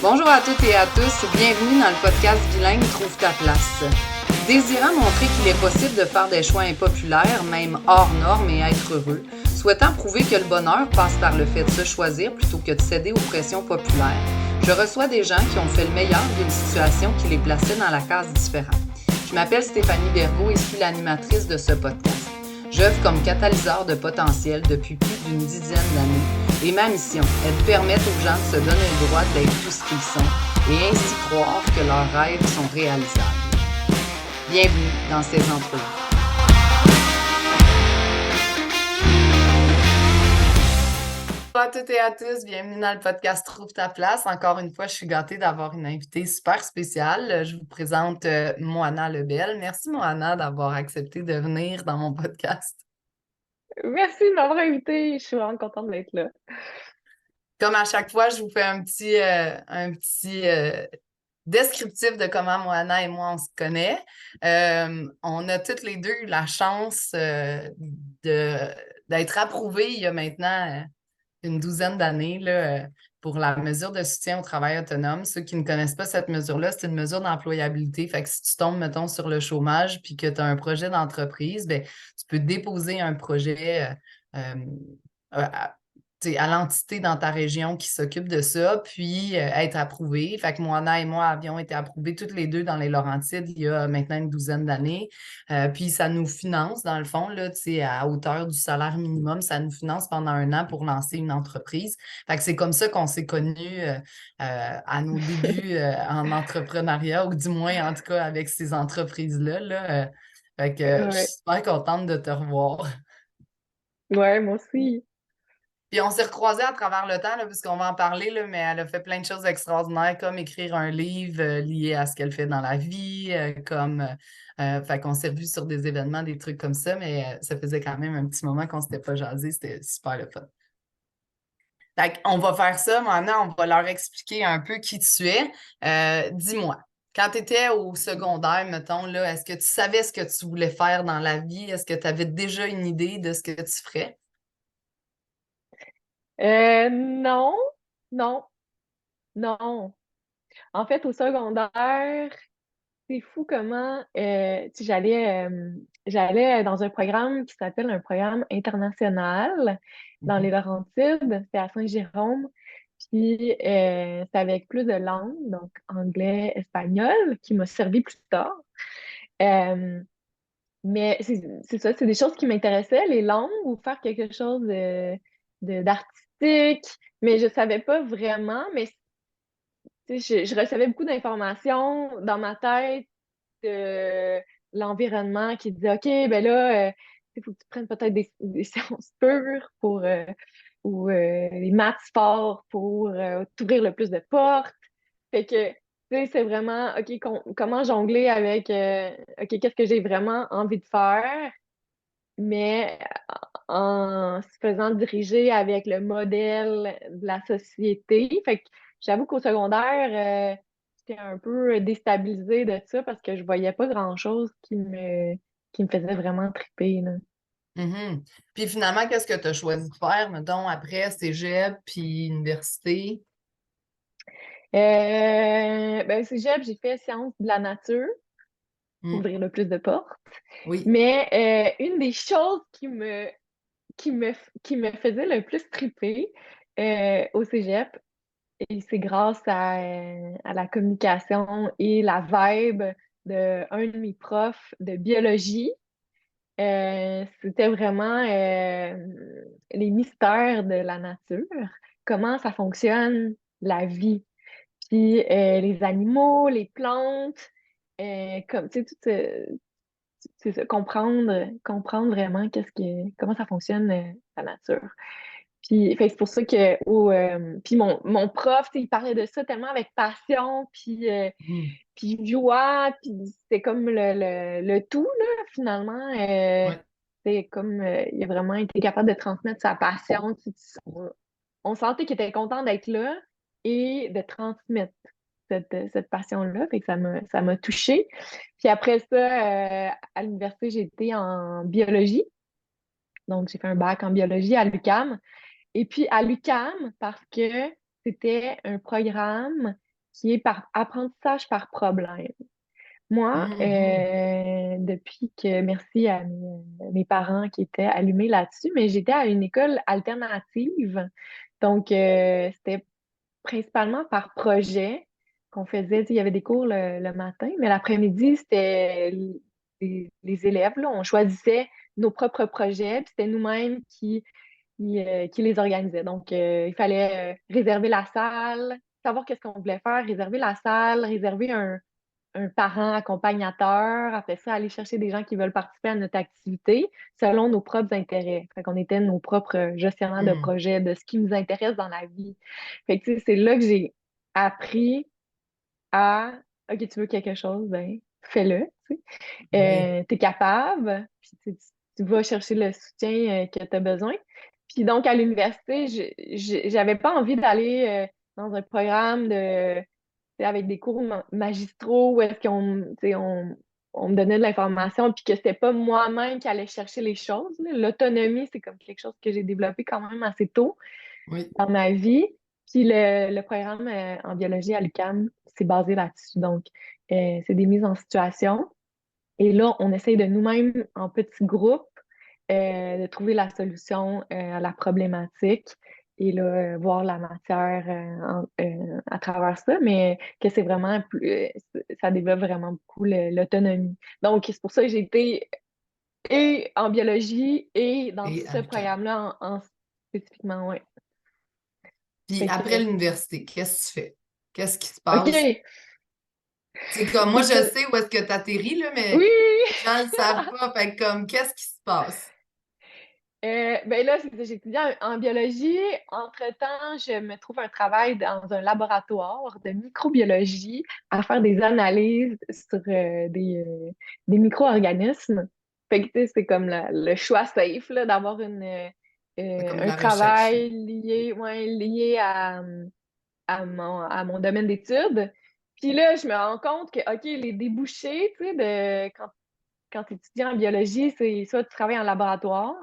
Bonjour à toutes et à tous, bienvenue dans le podcast Bilingue Trouve ta place. Désirant montrer qu'il est possible de faire des choix impopulaires, même hors normes et être heureux, souhaitant prouver que le bonheur passe par le fait de se choisir plutôt que de céder aux pressions populaires, je reçois des gens qui ont fait le meilleur d'une situation qui les plaçait dans la case différente. Je m'appelle Stéphanie Bergaud et suis l'animatrice de ce podcast. J'œuvre comme catalyseur de potentiel depuis plus d'une dizaine d'années et ma mission est de permettre aux gens de se donner le droit d'être tout ce qu'ils sont et ainsi croire que leurs rêves sont réalisables. Bienvenue dans ces entrevues. Bonjour à toutes et à tous, bienvenue dans le podcast Trouve ta place. Encore une fois, je suis gâtée d'avoir une invitée super spéciale. Je vous présente Moana Lebel. Merci Moana d'avoir accepté de venir dans mon podcast. Merci de m'avoir invité. Je suis vraiment contente d'être là. Comme à chaque fois, je vous fais un petit descriptif de comment Moana et moi on se connaît. On a toutes les deux eu la chance d'être approuvées il y a maintenant une douzaine d'années là, pour la mesure de soutien au travail autonome. Ceux qui ne connaissent pas cette mesure-là, c'est une mesure d'employabilité. Fait que si tu tombes, mettons, sur le chômage puis que tu as un projet d'entreprise, ben, tu peux déposer un projet à, à l'entité dans ta région qui s'occupe de ça, puis être approuvé. Fait que Moana et moi avions été approuvés toutes les deux dans les Laurentides il y a maintenant une douzaine d'années. Puis ça nous finance, dans le fond, là, à hauteur du salaire minimum, ça nous finance pendant un an pour lancer une entreprise. Fait que c'est comme ça qu'on s'est connus à nos débuts en entrepreneuriat, ou du moins, en tout cas, avec ces entreprises-là. Là. Fait que je suis Ouais, super contente de te revoir. ouais, moi aussi. Puis on s'est recroisés à travers le temps, là, puisqu'on va en parler, là, mais elle a fait plein de choses extraordinaires, comme écrire un livre lié à ce qu'elle fait dans la vie, fait qu'on s'est revus sur des événements, des trucs comme ça, mais ça faisait quand même un petit moment qu'on s'était pas jasé, c'était super le fun. Fait qu'on va faire ça, maintenant, on va leur expliquer un peu qui tu es. Dis-moi, quand tu étais au secondaire, mettons, là, est-ce que tu savais ce que tu voulais faire dans la vie? Est-ce que tu avais déjà une idée de ce que tu ferais? Non, non, non. En fait, au secondaire, c'est fou comment tu sais, j'allais dans un programme qui s'appelle un programme international dans les Mhm. Laurentides, c'est à Saint-Jérôme. Puis c'est avec plus de langues, donc anglais, espagnol, qui m'a servi plus tard. Euh, Mais c'est ça, c'est des choses qui m'intéressaient, les langues ou faire quelque chose d'artistique, mais je savais pas vraiment, mais tu sais, je recevais beaucoup d'informations dans ma tête de l'environnement qui disait, OK, ben là, il faut que tu prennes peut-être des sciences pures ou les maths forts pour t'ouvrir le plus de portes. Fait que, tu sais, c'est vraiment, OK, comment jongler avec, OK, qu'est-ce que j'ai vraiment envie de faire? Mais en se faisant diriger avec le modèle de la société. Fait que j'avoue qu'au secondaire, j'étais un peu déstabilisée de ça parce que je voyais pas grand-chose qui me faisait vraiment triper, là. Mhm. Puis finalement, qu'est-ce que tu as choisi de faire, mettons, après cégep puis université? Ben, au cégep, j'ai fait sciences de la nature pour Mm. ouvrir le plus de portes. Oui. Mais une des choses qui me, qui me faisait le plus triper au cégep, et c'est grâce à la communication et la vibe de un de mes profs de biologie. C'était vraiment les mystères de la nature, comment ça fonctionne, la vie, puis les animaux, les plantes, comme, tu sais, c'est ça, comprendre vraiment comment ça fonctionne la nature. Puis fait que c'est pour ça que puis mon prof, tu sais, il parlait de ça tellement avec passion, Mm. puis joie, puis c'est comme le tout, là, finalement. Ouais. C'est comme il a vraiment été capable de transmettre sa passion. On sentait qu'il était content d'être là et de transmettre cette passion-là. Fait que ça m'a touchée. Puis après ça, à l'université, j'ai été en biologie. Donc, j'ai fait un bac en biologie à l'UQAM. Et puis à l'UQAM, parce que c'était un programme qui est par apprentissage par problème. Moi, Mhm. depuis que, merci à mes parents qui étaient allumés là-dessus, mais j'étais à une école alternative. Donc, c'était principalement par projet qu'on faisait. Tu sais, il y avait des cours le matin, mais l'après-midi, c'était les élèves, là, on choisissait nos propres projets, puis c'était nous-mêmes qui les organisait. Donc, il fallait réserver la salle, savoir qu'est-ce qu'on voulait faire, réserver la salle, réserver un parent accompagnateur, après ça, aller chercher des gens qui veulent participer à notre activité selon nos propres intérêts. Fait qu'on était nos propres gestionnaires de Mhm. projet, de ce qui nous intéresse dans la vie. Fait que, tu sais, c'est là que j'ai appris à, OK, tu veux quelque chose, ben, fais-le, tu sais. Oui. T'es capable, puis tu vas chercher le soutien que tu as besoin. Puis donc, à l'université, j'avais pas envie d'aller dans un programme avec des cours magistraux où est-ce qu'on, tu sais, on me donnait de l'information puis que c'était pas moi-même qui allais chercher les choses, là. L'autonomie, c'est comme quelque chose que j'ai développé quand même assez tôt Oui. dans ma vie. Puis le programme en biologie à l'UQAM, c'est basé là-dessus. Donc, c'est des mises en situation. Et là, on essaye de nous-mêmes, en petits groupes, de trouver la solution à la problématique et là, voir la matière à travers ça, mais que c'est vraiment plus, ça développe vraiment beaucoup l'autonomie. Donc, c'est pour ça que j'ai été et en biologie et dans Et à ce l'UQAM. programme-là spécifiquement, ouais. Puis Fait après que, l'université, qu'est-ce que tu fais? Qu'est-ce qui se OK, passe? C'est comme moi, c'est je ça. sais où est-ce que tu atterris, là, mais Oui! les gens ne le savent pas. Fait que comme, qu'est-ce qui se passe? Ben là, c'est ça, j'ai étudié en biologie. Entre-temps, je me trouve un travail dans un laboratoire de microbiologie à faire des analyses sur des micro-organismes. Fait que, tu sais, c'est comme le choix safe, là, d'avoir C'est comme de un la recherche, là. travail lié, ouais, lié à mon domaine d'études. Puis là, je me rends compte que, OK, les débouchés, tu sais, quand tu étudies en biologie, c'est soit tu travailles en laboratoire,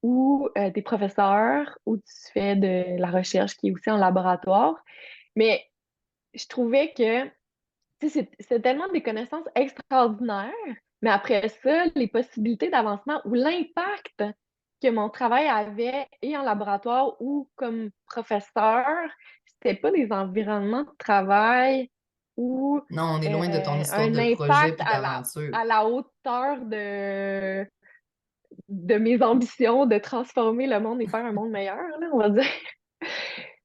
ou t'es professeur, ou tu fais de la recherche qui est aussi en laboratoire. Mais je trouvais que tu sais, c'est tellement des connaissances extraordinaires, mais après ça, les possibilités d'avancement ou l'impact que mon travail avait et en laboratoire ou comme professeur, c'était pas des environnements de travail ou Non, on est loin de ton histoire un de projet impact puis d'aventure. à la hauteur de mes ambitions de transformer le monde et faire un monde meilleur, là, on va dire.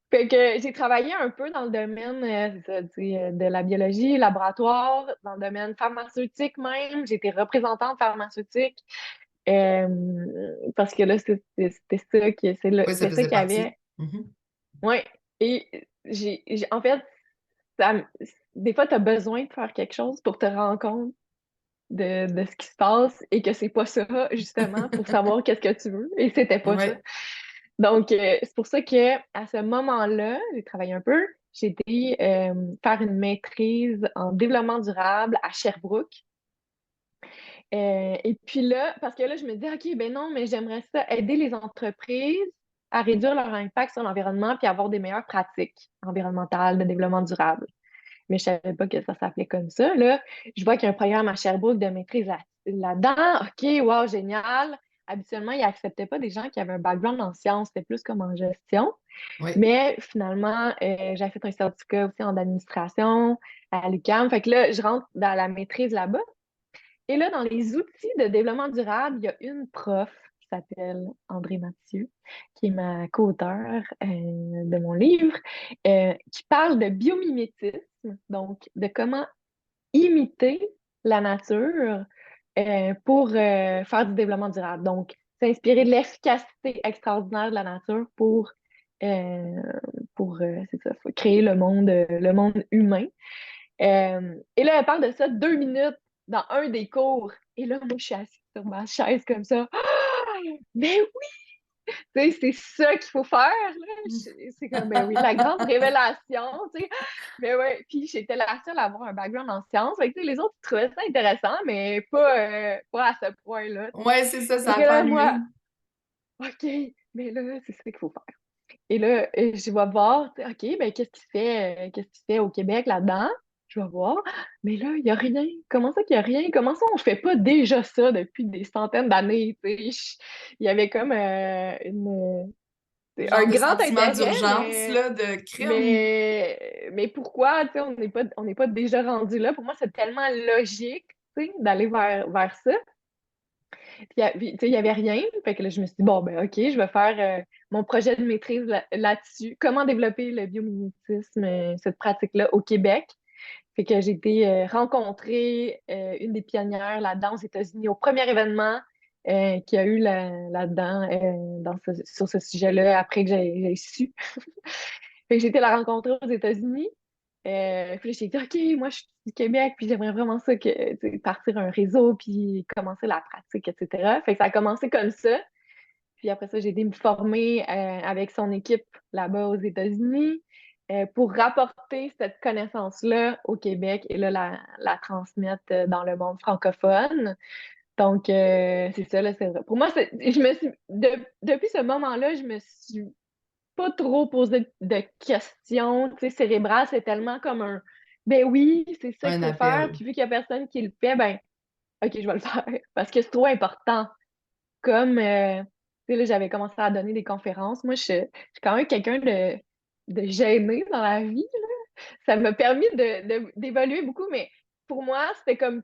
Fait que j'ai travaillé un peu dans le domaine c'est ça, tu sais, de la biologie, laboratoire, dans le domaine pharmaceutique même. J'étais représentante pharmaceutique euh, parce que là, c'était ça Oui, ça c'était ça faisait qu'il y avait. partie. Mhm. Ouais. Et en fait, ça m- des fois, tu as besoin de faire quelque chose pour te rendre compte de ce qui se passe et que c'est pas ça, justement, pour savoir qu'est-ce que tu veux. Et c'était pas ça. Oui. Donc, c'est pour ça que à ce moment-là, j'ai travaillé un peu. J'ai été faire une maîtrise en développement durable à Sherbrooke. Et puis là, parce que là, je me dis, OK, ben non, mais j'aimerais ça aider les entreprises à réduire leur impact sur l'environnement puis avoir des meilleures pratiques environnementales de développement durable. Mais je savais pas que ça s'appelait comme ça. Là, je vois qu'il y a un programme à Sherbrooke de maîtrise là-dedans. OK, wow, génial. Habituellement, ils n'acceptaient pas des gens qui avaient un background en sciences, c'était plus comme en gestion. Oui. Mais finalement, j'ai fait un certificat aussi en administration à l'UQAM. Fait que là, je rentre dans la maîtrise là-bas. Et là, dans les outils de développement durable, il y a une prof qui s'appelle André Mathieu, qui est ma co-auteure de mon livre, qui parle de biomimétisme, donc de comment imiter la nature pour faire du développement durable. Donc, s'inspirer de l'efficacité extraordinaire de la nature euh, pour c'est ça, faut créer le monde humain. Et là, elle parle de ça 2 minutes dans un des cours. Et là, moi, je suis assise sur ma chaise comme ça. Ah! Mais oui, tu sais, c'est ça qu'il faut faire, là. C'est comme, ben oui, la grande révélation, tu sais. Mais ouais, puis j'étais la seule à avoir un background en sciences. Fait que, tu sais, les autres ils trouvaient ça intéressant, mais pas à ce point-là, tu sais. Ouais, c'est ça, Fait ça que a pas là, allumé. moi, OK, mais là, c'est ça qu'il faut faire. Et là, je vais voir, tu sais, OK, ben qu'est-ce qui se fait au Québec là-dedans? Je vais voir. Mais là, il n'y a rien. Comment ça qu'il n'y a rien? Comment ça on ne fait pas déjà ça depuis des centaines d'années? Tu sais? Il y avait comme un Genre de grand sentiment intérêt, d'urgence, là, de crime. mais pourquoi, tu sais, on n'est pas déjà rendu là? Pour moi, c'est tellement logique, tu sais, d'aller vers ça. Puis, tu sais, il n'y avait rien. Fait que là, je me suis dit, bon, ben, OK, je vais faire mon projet de maîtrise là-dessus. Comment développer le biomimétisme, cette pratique-là au Québec. Fait que j'ai été rencontrer une des pionnières là-dedans aux États-Unis au premier événement qu'il y a eu là-dedans, sur ce sujet-là, après que j'ai su. Fait que j'ai été la rencontrer aux États-Unis. Puis là, j'ai dit, OK, moi, je suis du Québec, puis j'aimerais vraiment ça, que, tu sais, partir un réseau, puis commencer la pratique, etc. Fait que ça a commencé comme ça. Puis après ça, j'ai été me former avec son équipe là-bas aux États-Unis pour rapporter cette connaissance-là au Québec et là, la transmettre dans le monde francophone. Donc, c'est ça, là, c'est vrai. Pour moi, depuis ce moment-là, je me suis pas trop posé de questions, tu sais, cérébrales. C'est tellement comme ben oui, c'est ça qu'il Un faut faire. appel. Puis vu qu'il y a personne qui le fait, ben, OK, je vais le faire parce que c'est trop important. Comme, tu sais, là, j'avais commencé à donner des conférences. Moi, je suis quand même quelqu'un de gêné dans la vie. Ça m'a permis d'évoluer beaucoup, mais pour moi, c'était comme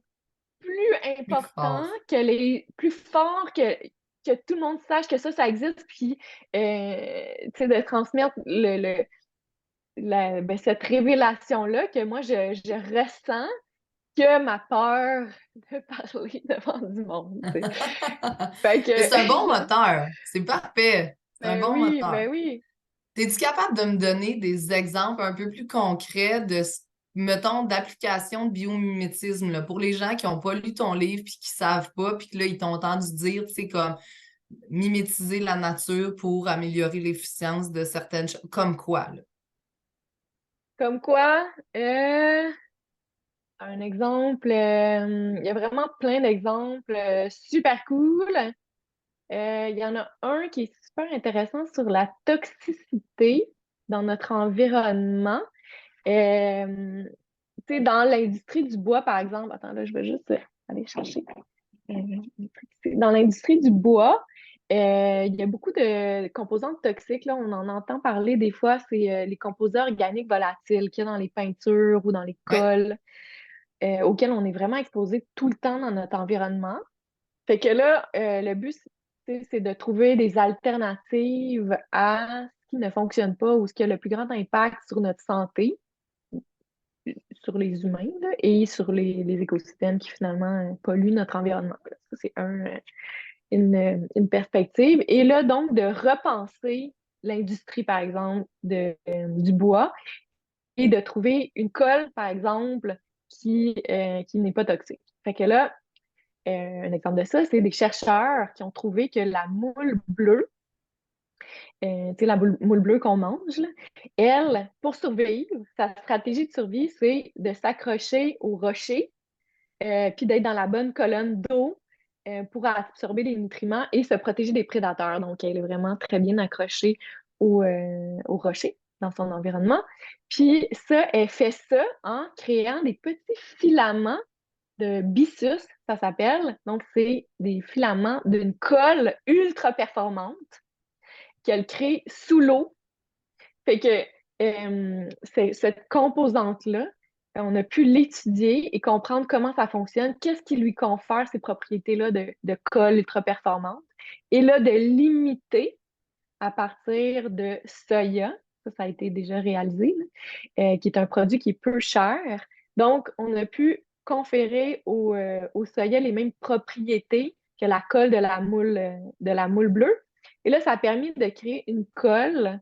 plus Plus important fort. plus fort que tout le monde sache que ça existe, puis, tu sais, de transmettre cette révélation-là que moi, je ressens que ma peur de parler devant du monde, tu sais. Fait Mais c'est un bon que, moteur. C'est parfait. C'est un ben bon oui, moteur. ben oui. Es-tu capable de me donner des exemples un peu plus concrets mettons, d'application de biomimétisme, là, pour les gens qui n'ont pas lu ton livre puis qui savent pas, puis que là, ils t'ont entendu dire, tu sais, comme mimétiser la nature pour améliorer l'efficience de certaines choses. Comme quoi, là? Comme quoi, un exemple, il y a vraiment plein d'exemples super cool. Il y en a un qui est super intéressant sur la toxicité dans notre environnement. Euh, Tu sais, dans l'industrie du bois, par exemple, attends, là, je vais juste aller chercher. Euh, Dans l'industrie du bois, il y a beaucoup de composantes toxiques. Là, on en entend parler des fois, c'est les composés organiques volatiles qu'il y a dans les peintures ou dans les Ouais. cols, auxquels on est vraiment exposé tout le temps dans notre environnement. Fait que là, le but, c'est de trouver des alternatives à ce qui ne fonctionne pas ou ce qui a le plus grand impact sur notre santé, sur les humains, là, et sur les écosystèmes qui finalement polluent notre environnement. Ça, c'est une perspective. Et là, donc, de repenser l'industrie, par exemple, du bois et de trouver une colle, par exemple, qui n'est pas toxique. Fait que là, un exemple de ça, c'est des chercheurs qui ont trouvé que la moule bleue, tu sais, la moule bleue qu'on mange, là, elle, pour survivre, sa stratégie de survie, c'est de s'accrocher aux rochers, puis d'être dans la bonne colonne d'eau pour absorber les nutriments et se protéger des prédateurs. Donc, elle est vraiment très bien accrochée aux rochers dans son environnement. Puis ça, elle fait ça en créant des petits filaments de byssus, ça s'appelle. Donc, c'est des filaments d'une colle ultra performante qu'elle crée sous l'eau. Fait que cette composante-là, on a pu l'étudier et comprendre comment ça fonctionne, qu'est-ce qui lui confère ces propriétés-là de colle ultra performante, et là, de l'imiter à partir de soya. Ça a été déjà réalisé, là, qui est un produit qui est peu cher. Donc, on a pu conférer au soya les mêmes propriétés que la colle de la moule bleue. Et là, ça a permis de créer une colle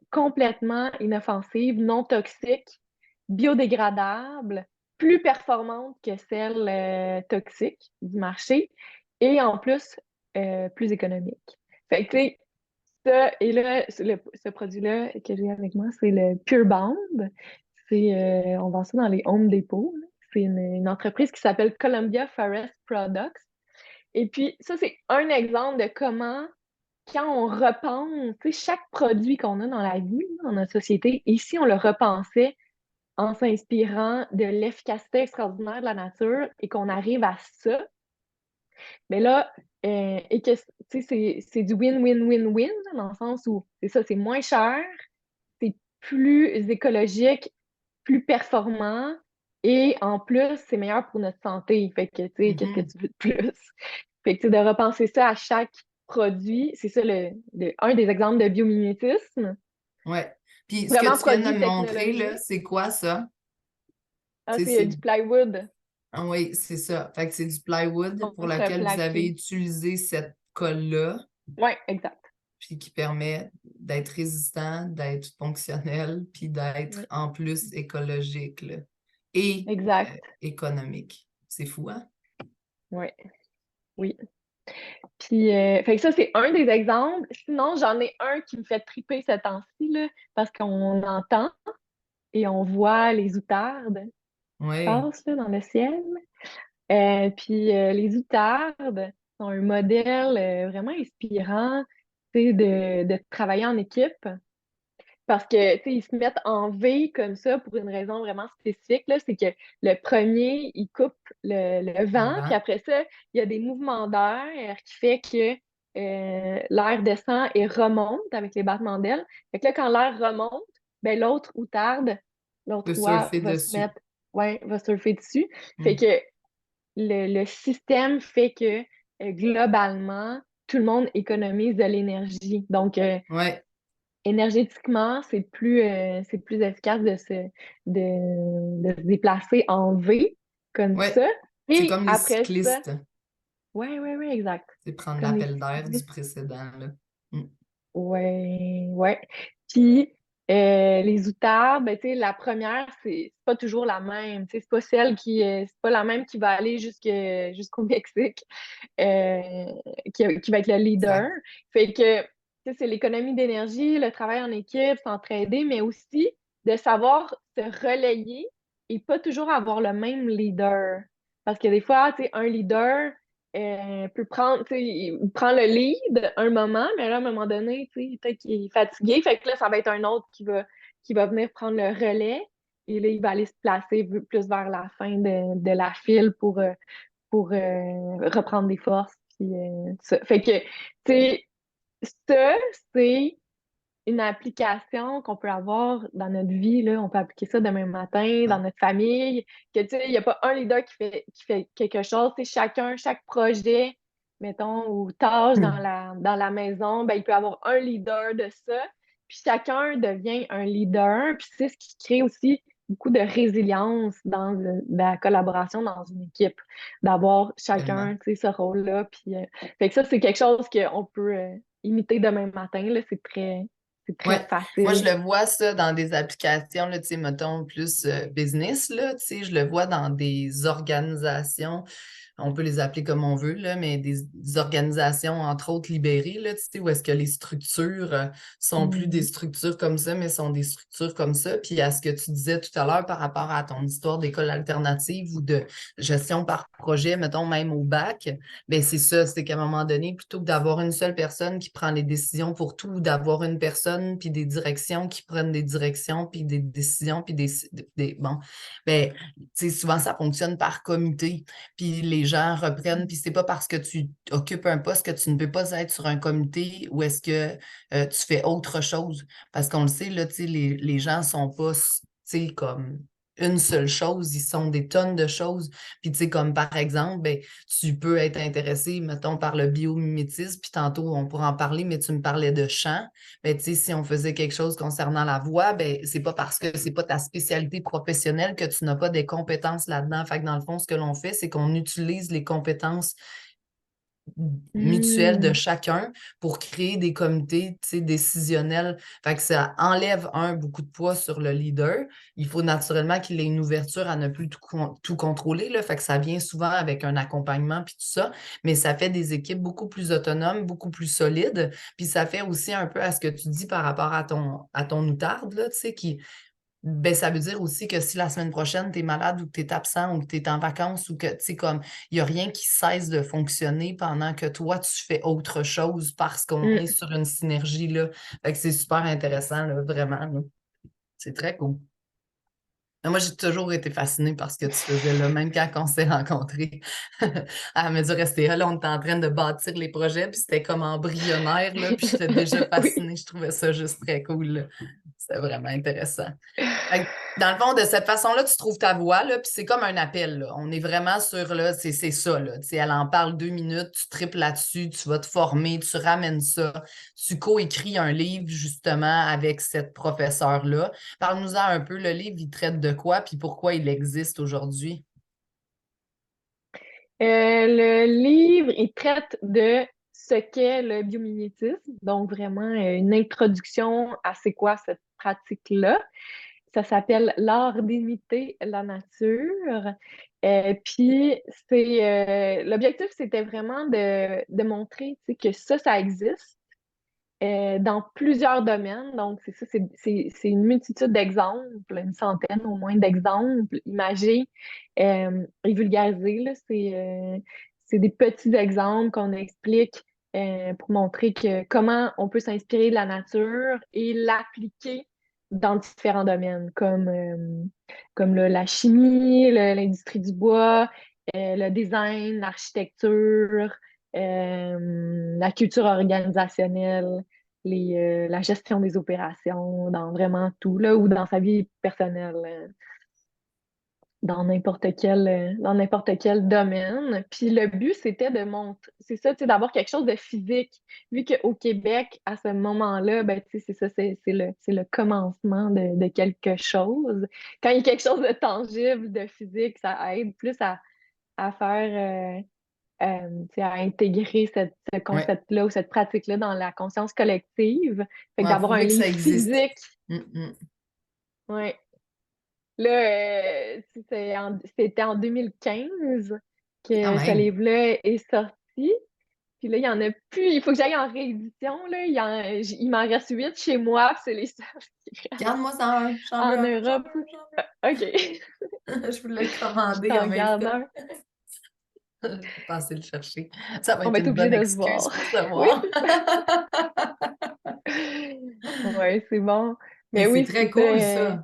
complètement inoffensive, non toxique, biodégradable, plus performante que celle toxique du marché et en plus plus économique. Fait que, tu sais, ça, et là, ce produit-là que j'ai avec moi, c'est le Pure Bond. On vend ça dans les Home Depot, là. C'est une entreprise qui s'appelle Columbia Forest Products. Et puis, ça, c'est un exemple de comment quand on repense, tu sais, chaque produit qu'on a dans la vie, dans notre société, et si on le repensait en s'inspirant de l'efficacité extraordinaire de la nature et qu'on arrive à ça, mais là, et que tu sais, c'est du win-win-win-win, dans le sens où c'est ça, c'est moins cher, c'est plus écologique, plus performant, et en plus, c'est meilleur pour notre santé. Fait que, tu sais, qu'est-ce que Mhm. tu veux de plus? Fait que, tu sais, de repenser ça à chaque produit, c'est ça un des exemples de biomimétisme. Ouais. Puis ce que Vraiment tu viens de produit me montrer, là, technologique. c'est quoi ça? Ah, Tu sais, c'est c'est... du plywood Ah oui, c'est ça. Fait que c'est du plywood pour lequel vous avez contreplaqué. utilisé cette colle-là, Ouais, exact. puis qui permet d'être résistant, d'être fonctionnel, puis d'être Ouais, en plus écologique, là, et exact. économique. C'est fou, hein? Ouais, oui. Puis, fait que ça, c'est un des exemples. Sinon, j'en ai un qui me fait triper ce temps-ci, là, parce qu'on entend et on voit les outardes qui Oui, passent là, dans le ciel. Puis, les outardes sont un modèle vraiment inspirant, tu sais, de travailler en équipe. Parce que, tu sais, ils se mettent en V comme ça pour une raison vraiment spécifique, là. C'est que le premier, il coupe le le vent, puis vent. après ça, il y a des mouvements d'air qui fait que l'air descend et remonte avec les battements d'ailes. Fait que là, quand l'air remonte, ben l'autre outarde, Peut l'autre oie surfer va se dessus. mettre, ouais, va surfer dessus. Fait Hmm. que le système fait que globalement, tout le monde économise de l'énergie. Donc, Ouais, énergétiquement, c'est plus efficace de se déplacer en V comme ouais. ça. C'est Et comme les après ça, cyclistes. ouais, exact. C'est prendre Comme les l'appel d'air du cyclistes. précédent, là. Hmm. Ouais. Puis, les outardes, ben, tu sais, la première, c'est pas toujours la même. Tu sais, c'est pas c'est pas la même qui va aller jusqu'au Mexique, euh, qui va être le leader. Exact. Fait que, tu sais, c'est l'économie d'énergie, le travail en équipe, s'entraider, mais aussi de savoir se relayer et pas toujours avoir le même leader. Parce que des fois, tu sais, un leader peut prendre, tu sais, il prend le lead un moment, mais là, à un moment donné, tu sais, peut-être qu'il est fatigué. Fait que là, ça va être un autre qui va venir prendre le relais. Et là, il va aller se placer plus vers la fin de la file pour reprendre des forces. Puis, ça. Fait que, tu sais, ça, c'est une application qu'on peut avoir dans notre vie, là. On peut appliquer ça demain matin, dans Ouais. notre famille, que, tu sais, il n'y a pas un leader qui fait quelque chose. Tu sais, chaque projet, mettons, ou tâche Hmm. dans la maison, ben, il peut avoir un leader de ça. Puis chacun devient un leader. Puis c'est ce qui crée aussi beaucoup de résilience dans la collaboration dans une équipe, d'avoir chacun, Tellement. tu sais, ce rôle-là. Puis, fait que ça, c'est quelque chose qu'on peut imiter demain matin, là. C'est très Ouais, moi je facile. le vois ça dans des applications, là, tu sais, mettons plus business, là, tu sais, je le vois dans des organisations, on peut les appeler comme on veut, là, mais des organisations, entre autres, libérées, là, tu sais, où est-ce que les structures sont plus des Mhm. structures comme ça, mais sont des structures comme ça. Puis à ce que tu disais tout à l'heure par rapport à ton histoire d'école alternative ou de gestion par projet, mettons même au bac, ben c'est ça, c'est qu'à un moment donné, plutôt que d'avoir une seule personne qui prend les décisions pour tout, d'avoir une personne puis des directions qui prennent des directions puis des décisions puis bon, ben tu sais, souvent ça fonctionne par comité. Puis les gens reprennent, puis c'est pas parce que tu occupes un poste que tu ne peux pas être sur un comité ou est-ce que tu fais autre chose. Parce qu'on le sait, là, tu sais, les gens sont pas, tu sais, comme une seule chose, ils sont des tonnes de choses. Puis, tu sais, comme par exemple, ben, tu peux être intéressé, mettons, par le biomimétisme, puis tantôt, on pourra en parler, mais tu me parlais de chant. Ben, tu sais, si on faisait quelque chose concernant la voix, ben, c'est pas parce que c'est pas ta spécialité professionnelle que tu n'as pas des compétences là-dedans. Fait que dans le fond, ce que l'on fait, c'est qu'on utilise les compétences mutuelle de Mm. chacun pour créer des comités, tu sais, décisionnels. Fait que ça enlève, beaucoup de poids sur le leader. Il faut naturellement qu'il ait une ouverture à ne plus tout contrôler, là. Fait que ça vient souvent avec un accompagnement puis tout ça, mais ça fait des équipes beaucoup plus autonomes, beaucoup plus solides. Puis ça fait aussi un peu à ce que tu dis par rapport à ton outarde, là, tu sais, qui ben, ça veut dire aussi que si la semaine prochaine, tu es malade ou que tu es absent ou que tu es en vacances ou que, tu sais, comme, il n'y a rien qui cesse de fonctionner pendant que toi, tu fais autre chose parce qu'on est Mm. sur une synergie, là. Fait que c'est super intéressant, là, vraiment, là. C'est très cool. Mais moi, j'ai toujours été fascinée par ce que tu faisais là, même quand on s'est rencontrés. Elle me dit, rester là, on était en train de bâtir les projets, puis c'était comme embryonnaire, là, puis j'étais déjà Oui. fascinée, je trouvais ça juste très cool, là. C'était vraiment intéressant. Fait que, dans le fond, de cette façon-là, tu trouves ta voix, là, puis c'est comme un appel, là. On est vraiment sur, là, c'est ça, là. Tu sais, elle en parle 2 minutes, tu triples là-dessus, tu vas te former, tu ramènes ça. Tu coécris un livre, justement, avec cette professeure-là. Parle-nous-en un peu, le livre, il traite de quoi, puis pourquoi il existe aujourd'hui? Le livre, il traite de ce qu'est le biomimétisme, donc vraiment une introduction à c'est quoi cette pratique-là. Ça s'appelle L'art d'imiter la nature. Puis l'objectif, c'était vraiment de montrer, tu sais, que ça existe dans plusieurs domaines. Donc, c'est ça, c'est une multitude d'exemples, une centaine au moins d'exemples imagés et vulgarisés, là. C'est des petits exemples qu'on explique pour montrer que comment on peut s'inspirer de la nature et l'appliquer dans différents domaines, comme la chimie, l'industrie du bois, le design, l'architecture, la culture organisationnelle, la gestion des opérations, dans vraiment tout, là, ou dans sa vie personnelle, dans n'importe quel domaine. Puis le but, c'était de montrer, c'est ça, tu sais, d'avoir quelque chose de physique. Vu qu'au Québec, à ce moment-là, ben, tu sais, c'est ça, c'est le commencement de quelque chose. Quand il y a quelque chose de tangible, de physique, ça aide plus à faire, tu sais, à intégrer ce Ouais, concept-là ou cette pratique-là dans la conscience collective. Fait que ouais, d'avoir un prouver que ça livre existe. physique, Mm, mm. ouais. Là, c'était en 2015 Quand que ce même. livre-là est sorti. Puis là, il y en a plus. Il faut que j'aille en réédition, là. Il m'en reste 8 chez moi, puis c'est les seuls qui restent Garde-moi ça un. J'en en veux un. J'en Europe. veux un. J'en OK. veux un. Je voulais le Je commander en t'en même garde temps. un. Je vais passer le chercher. Ça va On être va être une obligé bonne de se excuse voir. pour se Oui, voir. c'est ça. Ouais, c'est bon. Mais Mais c'est oui, très c'est ça. cool, ça.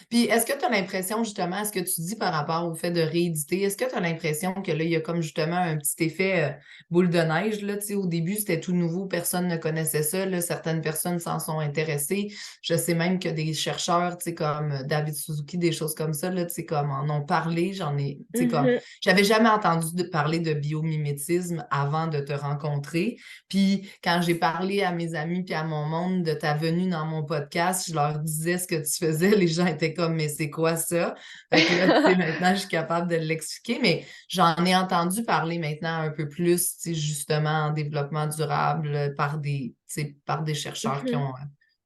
Puis, est-ce que tu as l'impression, justement, à ce que tu dis par rapport au fait de rééditer, est-ce que tu as l'impression que là, il y a comme justement un petit effet boule de neige, là, tu sais, au début, c'était tout nouveau, personne ne connaissait ça, là, certaines personnes s'en sont intéressées. Je sais même que des chercheurs, tu sais, comme David Suzuki, des choses comme ça, là, tu sais, comme en ont parlé, j'en ai, tu sais, comme, Mhm, j'avais jamais entendu parler de biomimétisme avant de te rencontrer. Puis, quand j'ai parlé à mes amis puis à mon monde de ta venue dans mon podcast, je leur disais ce que tu faisais, les gens étaient comme, mais c'est quoi ça? Fait que là, tu sais, maintenant, je suis capable de l'expliquer, mais j'en ai entendu parler maintenant un peu plus, tu sais, justement, en développement durable tu sais, par des chercheurs qui mhm. ont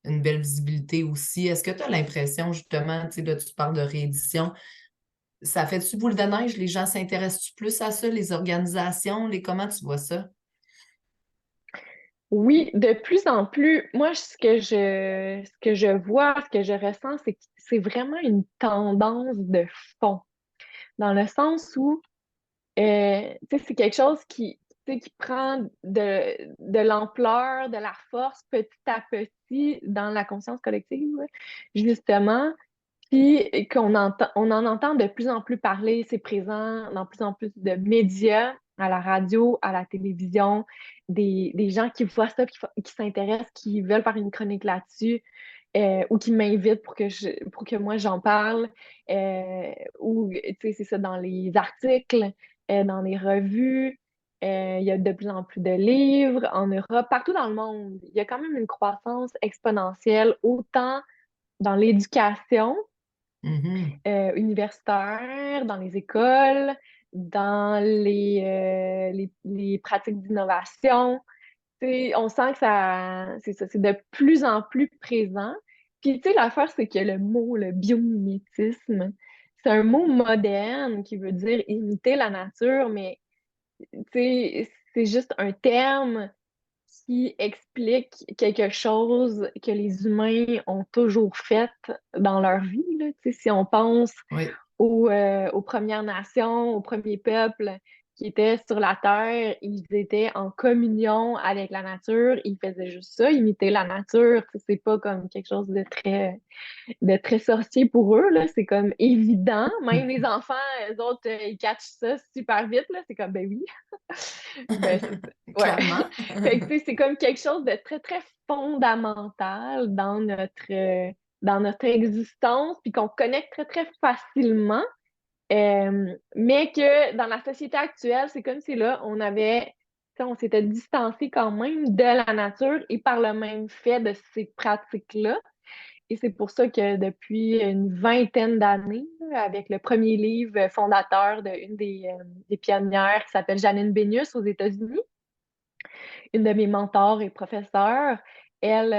une belle visibilité aussi. Est-ce que tu as l'impression, justement, tu sais, là, tu parles de réédition, ça fait-tu boule de neige? Les gens s'intéressent-tu plus à ça, les organisations? Comment tu vois ça? Oui, de plus en plus, moi, ce que je vois, ce que je ressens, c'est que c'est vraiment une tendance de fond, dans le sens où, tu sais, c'est quelque chose tu sais, qui prend de l'ampleur, de la force petit à petit dans la conscience collective, ouais, justement, puis on en entend de plus en plus parler, c'est présent dans plus en plus de médias, à la radio, à la télévision, des gens qui voient ça, qui s'intéressent, qui veulent faire une chronique là-dessus, ou qui m'invitent pour que moi j'en parle, ou tu sais, c'est ça, dans les articles, dans les revues. Il y a de plus en plus de livres en Europe, partout dans le monde. Il y a quand même une croissance exponentielle, autant dans l'éducation, universitaires, dans les écoles, dans les pratiques d'innovation. Tu sais, on sent que c'est ça, c'est de plus en plus présent. Puis, tu sais, l'affaire, c'est que le mot, le biomimétisme, c'est un mot moderne qui veut dire imiter la nature, mais tu sais, c'est juste un terme qui explique quelque chose que les humains ont toujours fait dans leur vie, là. Tu sais, si on pense Oui. aux Premières Nations, aux premiers peuples qui étaient sur la Terre, ils étaient en communion avec la nature, ils faisaient juste ça, imiter la nature. Tu sais, c'est pas comme quelque chose de très sorcier pour eux, là. C'est comme évident. Même les enfants, eux autres, ils catchent ça super vite, là. C'est comme, ben oui. Ben, c'est ça. Ouais. Clairement. Fait que, tu sais, c'est comme quelque chose de très, très fondamental dans notre existence, puis qu'on connecte très, très facilement. Mais que dans la société actuelle, c'est comme si là, tu sais, on s'était distancé quand même de la nature et par le même fait de ces pratiques-là. Et c'est pour ça que depuis une vingtaine d'années, là, avec le premier livre fondateur d'une des pionnières qui s'appelle Janine Benyus aux États-Unis, une de mes mentors et professeurs, elle,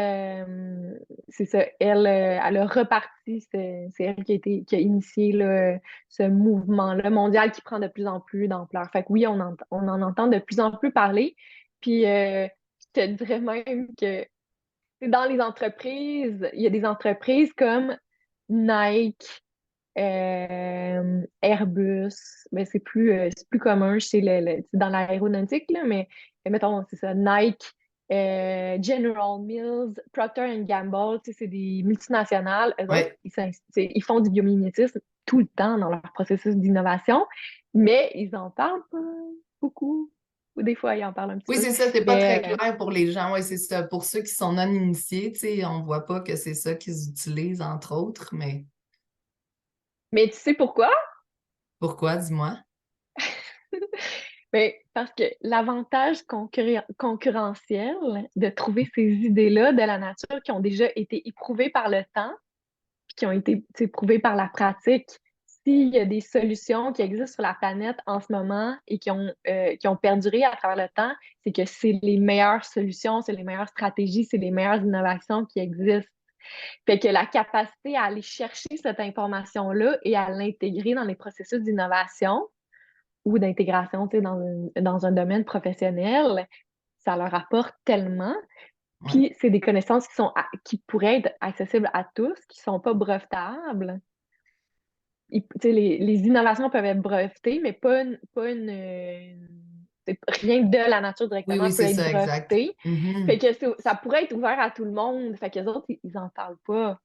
c'est ça, elle a reparti, c'est elle qui a initié là, ce mouvement-là mondial qui prend de plus en plus d'ampleur. Fait que oui, on en entend de plus en plus parler. Puis je te dirais même que dans les entreprises, il y a des entreprises comme Nike, Airbus, mais c'est plus commun chez dans l'aéronautique, là, mais mettons, c'est ça, Nike, General Mills, Procter Gamble, tu sais, c'est des multinationales. Eux autres, Oui. ils font du biomimétisme tout le temps dans leur processus d'innovation, mais ils en parlent pas beaucoup. Ou des fois, ils en parlent un petit Oui, peu. c'est ça, c'est pas très Mais clair pour les gens. Oui, c'est ça. Pour ceux qui sont non initiés, tu sais, on voit pas que c'est ça qu'ils utilisent, entre autres, mais Mais tu sais pourquoi? pourquoi, dis-moi? Ben, parce que l'avantage concurrentiel de trouver ces idées-là de la nature qui ont déjà été éprouvées par le temps, puis qui ont été tu sais, prouvées par la pratique, s'il y a des solutions qui existent sur la planète en ce moment et qui ont perduré à travers le temps, c'est que c'est les meilleures solutions, c'est les meilleures stratégies, c'est les meilleures innovations qui existent. Fait que la capacité à aller chercher cette information-là et à l'intégrer dans les processus d'innovation, ou d'intégration, tu sais, dans un domaine professionnel, ça leur apporte tellement. Ouais. Puis, c'est des connaissances qui pourraient être accessibles à tous, qui sont pas brevetables. Tu sais, les innovations peuvent être brevetées, mais rien de la nature Oui, directement oui, peut c'est être ça, exact. breveté. Fait Mhm. que ça pourrait être ouvert à tout le monde. Fait que les autres, ils en parlent pas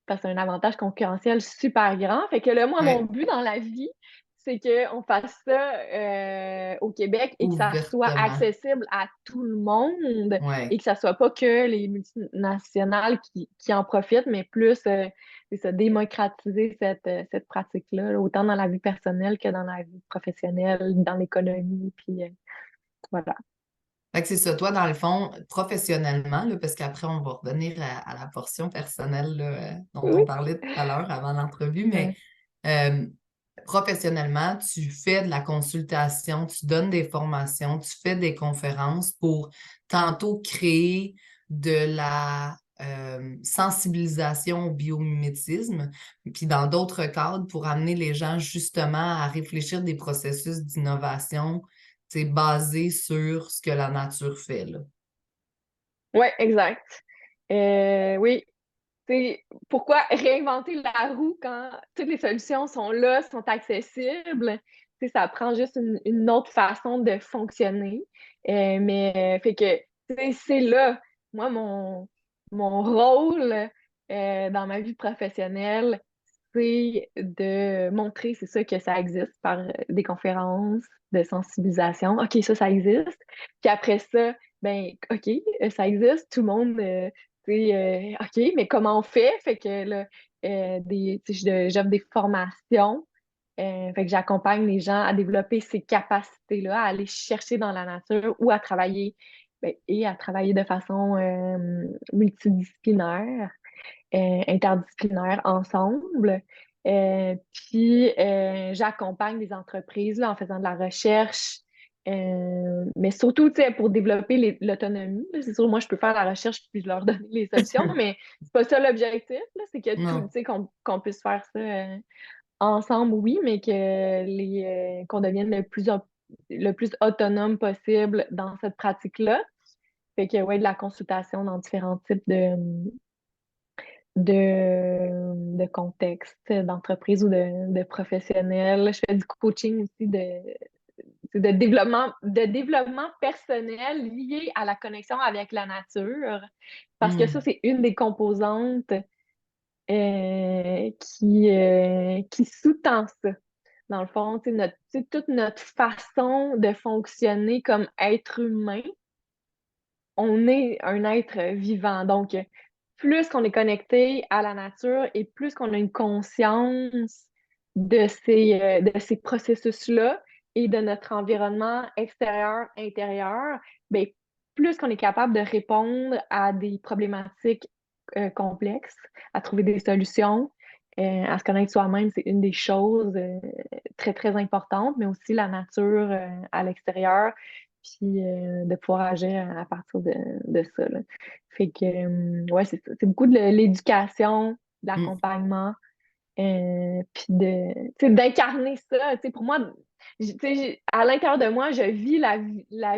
parce que c'est un avantage concurrentiel super grand. Fait que là, moi, mon Ouais. but dans la vie, c'est qu'on fasse ça au Québec et que ça soit Ouvertement. accessible à tout le monde et Ouais. que ça soit pas que les multinationales qui en profitent, mais plus c'est ça, démocratiser cette pratique-là, là, autant dans la vie personnelle que dans la vie professionnelle, dans l'économie, puis voilà. Fait que c'est ça, toi, dans le fond, professionnellement, là, parce qu'après, on va revenir à la portion personnelle là, dont on Oui. parlait tout à l'heure avant l'entrevue, mais Ouais. euh, professionnellement, tu fais de la consultation, tu donnes des formations, tu fais des conférences pour tantôt créer de la sensibilisation au biomimétisme, puis dans d'autres cadres, pour amener les gens justement à réfléchir des processus d'innovation basés sur ce que la nature fait, là. Ouais, exact. Oui, c'est pourquoi réinventer la roue quand toutes les solutions sont là, sont accessibles? Tu sais, ça prend juste une autre façon de fonctionner. Fait que tu sais, c'est là, moi, mon rôle dans ma vie professionnelle, c'est de montrer, c'est ça, que ça existe par des conférences de sensibilisation. OK, ça existe. Puis après ça, ben, OK, ça existe, tout le monde. Tu sais, OK, mais comment on fait? Fait que là, tu sais, j'offre des formations. Fait que j'accompagne les gens à développer ces capacités-là, à aller chercher dans la nature ou à travailler, ben, et à travailler de façon multidisciplinaire, interdisciplinaire ensemble. J'accompagne les entreprises là, en faisant de la recherche, mais surtout, tu sais, pour développer l'autonomie. Là. C'est sûr, moi, je peux faire la recherche puis je leur donne les solutions, mais c'est pas ça l'objectif. Là. C'est que tout, tu Non. sais, qu'on puisse faire ça ensemble, oui, mais qu'on devienne le plus autonome possible dans cette pratique-là. Fait que, ouais, de la consultation dans différents types de contextes, d'entreprise ou de professionnels. Je fais du coaching aussi de développement personnel lié à la connexion avec la nature. Parce que ça, Hmm. c'est une des composantes qui sous-tend ça. Dans le fond, toute notre façon de fonctionner comme être humain, on est un être vivant. Donc, plus qu'on est connecté à la nature et plus qu'on a une conscience de ces processus-là et de notre environnement extérieur, intérieur, ben, plus qu'on est capable de répondre à des problématiques complexes, à trouver des solutions, à se connaître soi-même, c'est une des choses très, très importantes, mais aussi la nature à l'extérieur puis de pouvoir agir à partir de ça, là. Fait que, ouais, c'est ça. C'est beaucoup de l'éducation, de Hmm. l'accompagnement, puis tu sais, d'incarner ça. Tu sais, pour moi, tu sais, à l'intérieur de moi, je vis la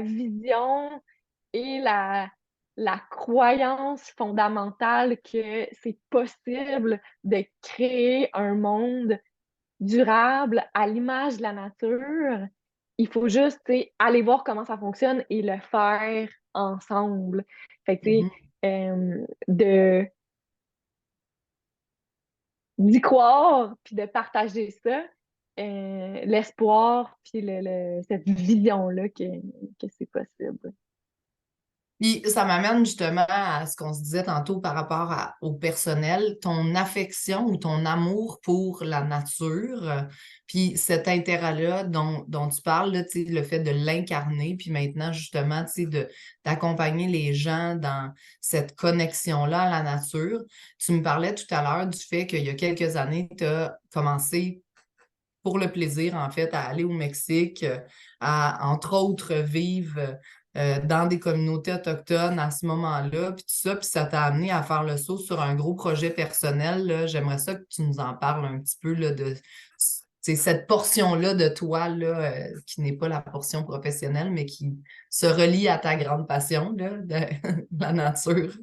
vision et la croyance fondamentale que c'est possible de créer un monde durable à l'image de la nature. Il faut juste, tu sais, aller voir comment ça fonctionne et le faire ensemble. Fait que, tu sais, Mhm. d'y croire, puis de partager ça, l'espoir, puis cette vision-là que c'est possible. Puis ça m'amène justement à ce qu'on se disait tantôt par rapport au personnel, ton affection ou ton amour pour la nature, puis cet intérêt-là dont tu parles, là, tu sais, le fait de l'incarner, puis maintenant justement, tu sais, d'accompagner les gens dans cette connexion-là à la nature. Tu me parlais tout à l'heure du fait qu'il y a quelques années, tu as commencé pour le plaisir, en fait, à aller au Mexique, à, entre autres, vivre dans des communautés autochtones à ce moment-là, puis tout ça, puis ça t'a amené à faire le saut sur un gros projet personnel, là. J'aimerais ça que tu nous en parles un petit peu, là, de cette portion-là de toi, là, qui n'est pas la portion professionnelle, mais qui se relie à ta grande passion, là, de la nature.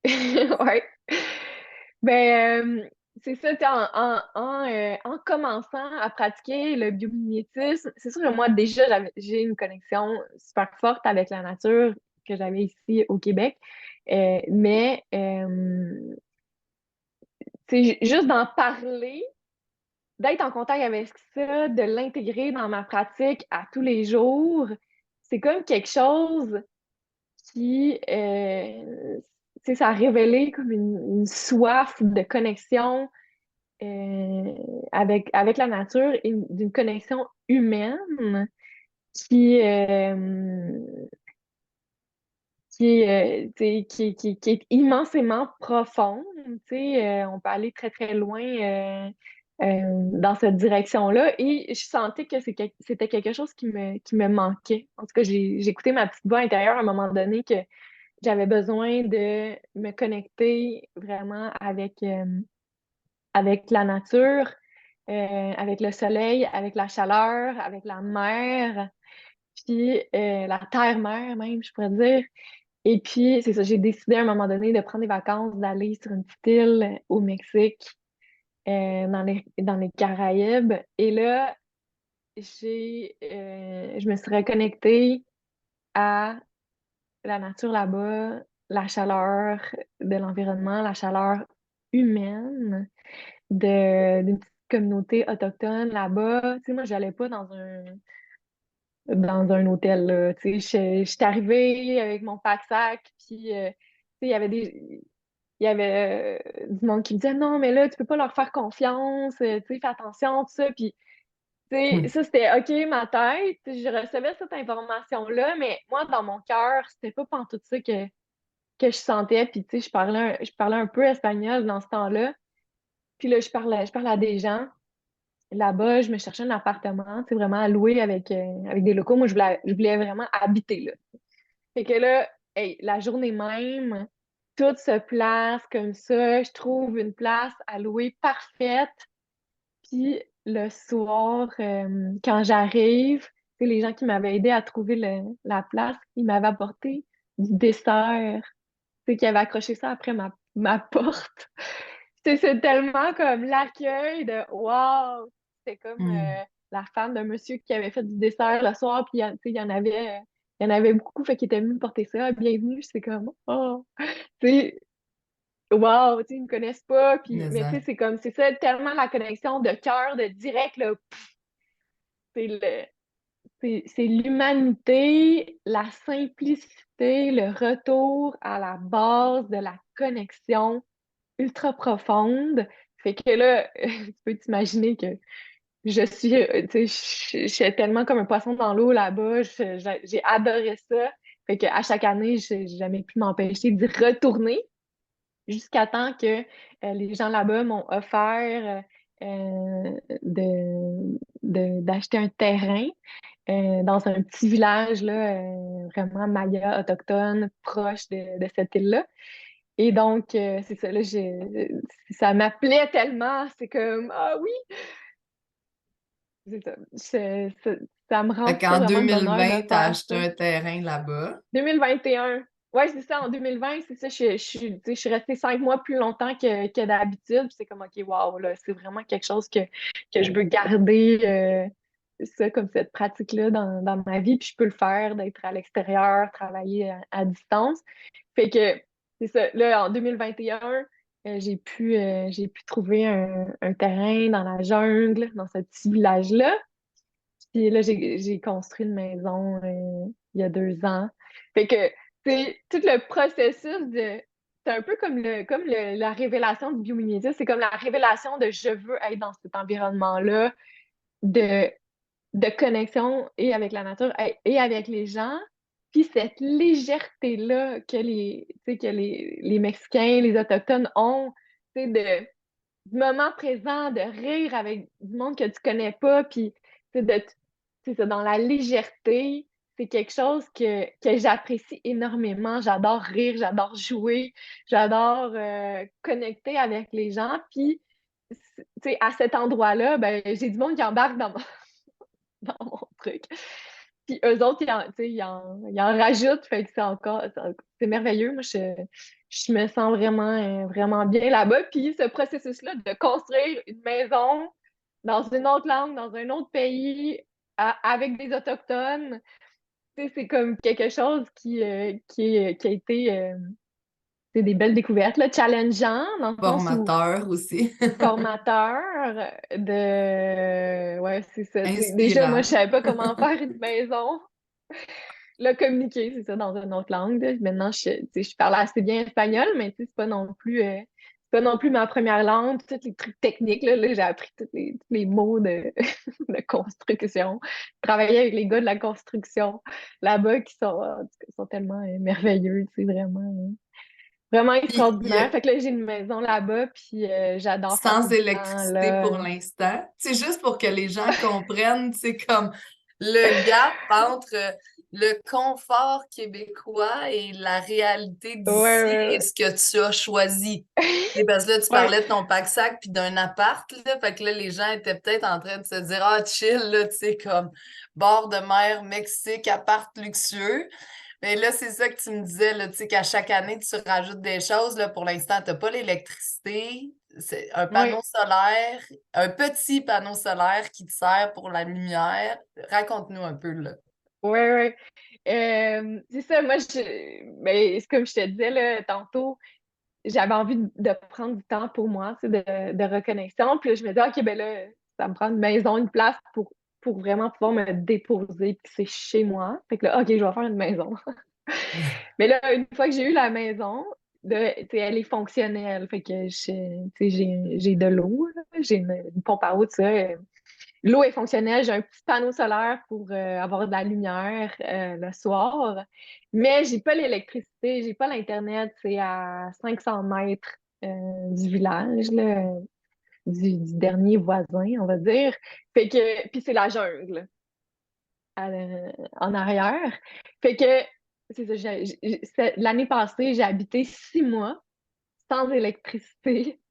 Ouais. Ben, c'est ça, tu sais, en commençant à pratiquer le biomimétisme, c'est sûr que moi, déjà, j'ai une connexion super forte avec la nature que j'avais ici au Québec. Mais, tu sais, juste d'en parler, d'être en contact avec ça, de l'intégrer dans ma pratique à tous les jours, c'est comme quelque chose qui, tu sais, ça a révélé comme une soif de connexion euh, avec la nature et d'une connexion humaine qui, tu sais, qui est immensément profonde. Tu sais, on peut aller très, très loin dans cette direction-là. Et je sentais que c'était quelque chose qui me manquait. En tout cas, j'ai écouté ma petite voix intérieure à un moment donné que j'avais besoin de me connecter vraiment avec la nature, avec le soleil, avec la chaleur, avec la mer, puis la terre-mer même, je pourrais dire. Et puis, c'est ça, j'ai décidé à un moment donné de prendre des vacances, d'aller sur une petite île au Mexique, dans les Caraïbes. Et là, je me suis reconnectée à la nature là-bas, la chaleur de l'environnement, la chaleur humaine d'une petite communauté autochtone là-bas. Tu sais, moi, j'allais pas dans un hôtel, là. Tu sais, j'étais arrivée avec mon pack-sac, puis, tu sais, il y avait du monde qui me disait, non, mais là, tu peux pas leur faire confiance, tu sais, fais attention, tout ça. Puis, tu sais, Hmm. ça, c'était OK, ma tête. Je recevais cette information-là, mais moi, dans mon cœur, c'était pas pantoute ça que je sentais. Puis, tu sais, je parlais un peu espagnol dans ce temps-là. Puis là, je parlais à des gens. Là-bas, je me cherchais un appartement, c'est vraiment à louer avec des locaux. Moi, je voulais vraiment habiter là. Fait que là, hey, la journée même, tout se place comme ça. Je trouve une place à louer parfaite. Puis le soir, quand j'arrive, c'est les gens qui m'avaient aidé à trouver la place, ils m'avaient apporté du dessert, tu sais, qui avait accroché ça après ma porte. C'est tellement comme l'accueil de wow! C'était comme Hmm. la femme d'un monsieur qui avait fait du dessert le soir, puis tu sais, il y en avait beaucoup, fait qu'il était venu me porter ça. Bienvenue, c'est comme oh! Tu sais, wow! Tu sais, ils me connaissent pas, puis, Mais mais tu sais, ça. c'est comme, c'est ça, tellement la connexion de cœur, de direct, là, c'est c'est l'humanité, la simplicité, le retour à la base de la connexion ultra profonde. Fait que là, tu peux t'imaginer que je suis, tu sais, je suis tellement comme un poisson dans l'eau là-bas. J'ai adoré ça. Fait que à chaque année, j'ai jamais pu m'empêcher d'y retourner jusqu'à temps que les gens là-bas m'ont offert d'acheter un terrain dans un petit village là, vraiment maya, autochtone, proche de cette île-là. Et donc, c'est ça, là, ça m'appelait tellement, c'est comme, ah oui, c'est ça. Ça me Fait remplissait qu'en vraiment de bonheur de 2020, t'as faire acheté ça. un terrain là-bas. 2021. Ouais, c'est ça, en 2020, c'est ça, tu sais, je suis restée 5 mois plus longtemps que d'habitude. Puis c'est comme, OK, wow, là, c'est vraiment quelque chose que je veux garder, ça, comme cette pratique-là dans ma vie. Puis je peux le faire, d'être à l'extérieur, travailler à distance. Fait que, c'est ça, là, en 2021, j'ai pu trouver un terrain dans la jungle, dans ce petit village-là. Puis là, j'ai construit une maison il y a 2 ans. Fait que, c'est tout le processus de. C'est un peu comme la révélation du biomimétisme. C'est comme la révélation de je veux être dans cet environnement-là de, de connexion et avec la nature et avec les gens. Puis cette légèreté-là que tu sais, que les Mexicains, les Autochtones ont, tu sais, du moment présent, de rire avec du monde que tu connais pas, puis tu sais, c'est ça, dans la légèreté, c'est quelque chose que j'apprécie énormément. J'adore rire, j'adore jouer, j'adore connecter avec les gens. Puis, tu sais, à cet endroit-là, ben, j'ai du monde qui embarque dans mon truc. Puis eux autres, tu sais, ils en rajoutent, fait que c'est merveilleux. Moi, je me sens vraiment, vraiment bien là-bas. Puis ce processus-là de construire une maison dans une autre langue, dans un autre pays, avec des Autochtones, tu sais, c'est comme quelque chose qui a été c'est des belles découvertes, là, challengeant, dans le sens où Formateur aussi. formateur Ouais, c'est ça. Déjà, moi, je Inspirant. savais pas comment faire une maison. Le communiquer, c'est ça, dans une autre langue. Là. Maintenant, tu sais, je parle assez bien espagnol, mais tu sais, c'est pas non plus ma première langue. Tous les trucs techniques, là, j'ai appris tous les mots de construction. Travailler avec les gars de la construction là-bas qui sont, en tout cas, sont tellement merveilleux, tu sais, vraiment, vraiment Puis, extraordinaire. Fait que là, j'ai une maison là-bas, puis j'adore faire sans du temps électricité pour là. l'instant. C'est juste pour que les gens comprennent, c'est comme le gap entre le confort québécois et la réalité Ouais, d'ici et ouais, ce que tu as choisi. Et parce que là, tu ouais. parlais de ton pack-sac puis d'un appart, là, fait que là, les gens étaient peut-être en train de se dire, ah, chill, là, tu sais, comme bord de mer, Mexique, appart luxueux. Mais là, c'est ça que tu me disais, là, tu sais, qu'à chaque année, tu rajoutes des choses. Là, pour l'instant, tu n'as pas l'électricité. C'est un Ouais, panneau solaire, un petit panneau solaire qui te sert pour la lumière. Raconte-nous un peu, là. ouais, ouais. C'est ça, ben, c'est comme je te disais là, tantôt, j'avais envie de prendre du temps pour moi, tu sais, de reconnexion. Puis là, je me disais, OK, ben là, ça me prend une maison, une place pour vraiment pouvoir me déposer, puis c'est chez moi. Fait que là, OK, je vais faire une maison. Mais là, une fois que j'ai eu la maison, tu sais, elle est fonctionnelle. Fait que tu sais, j'ai de l'eau, là, j'ai une pompe à eau, tout ça. L'eau est fonctionnelle, j'ai un petit panneau solaire pour avoir de la lumière le soir, mais j'ai pas l'électricité, j'ai pas l'Internet, c'est à 500 mètres du village, là, du dernier voisin, on va dire. Fait que, puis c'est la jungle en arrière. Fait que, c'est ça, l'année passée, j'ai habité 6 mois sans électricité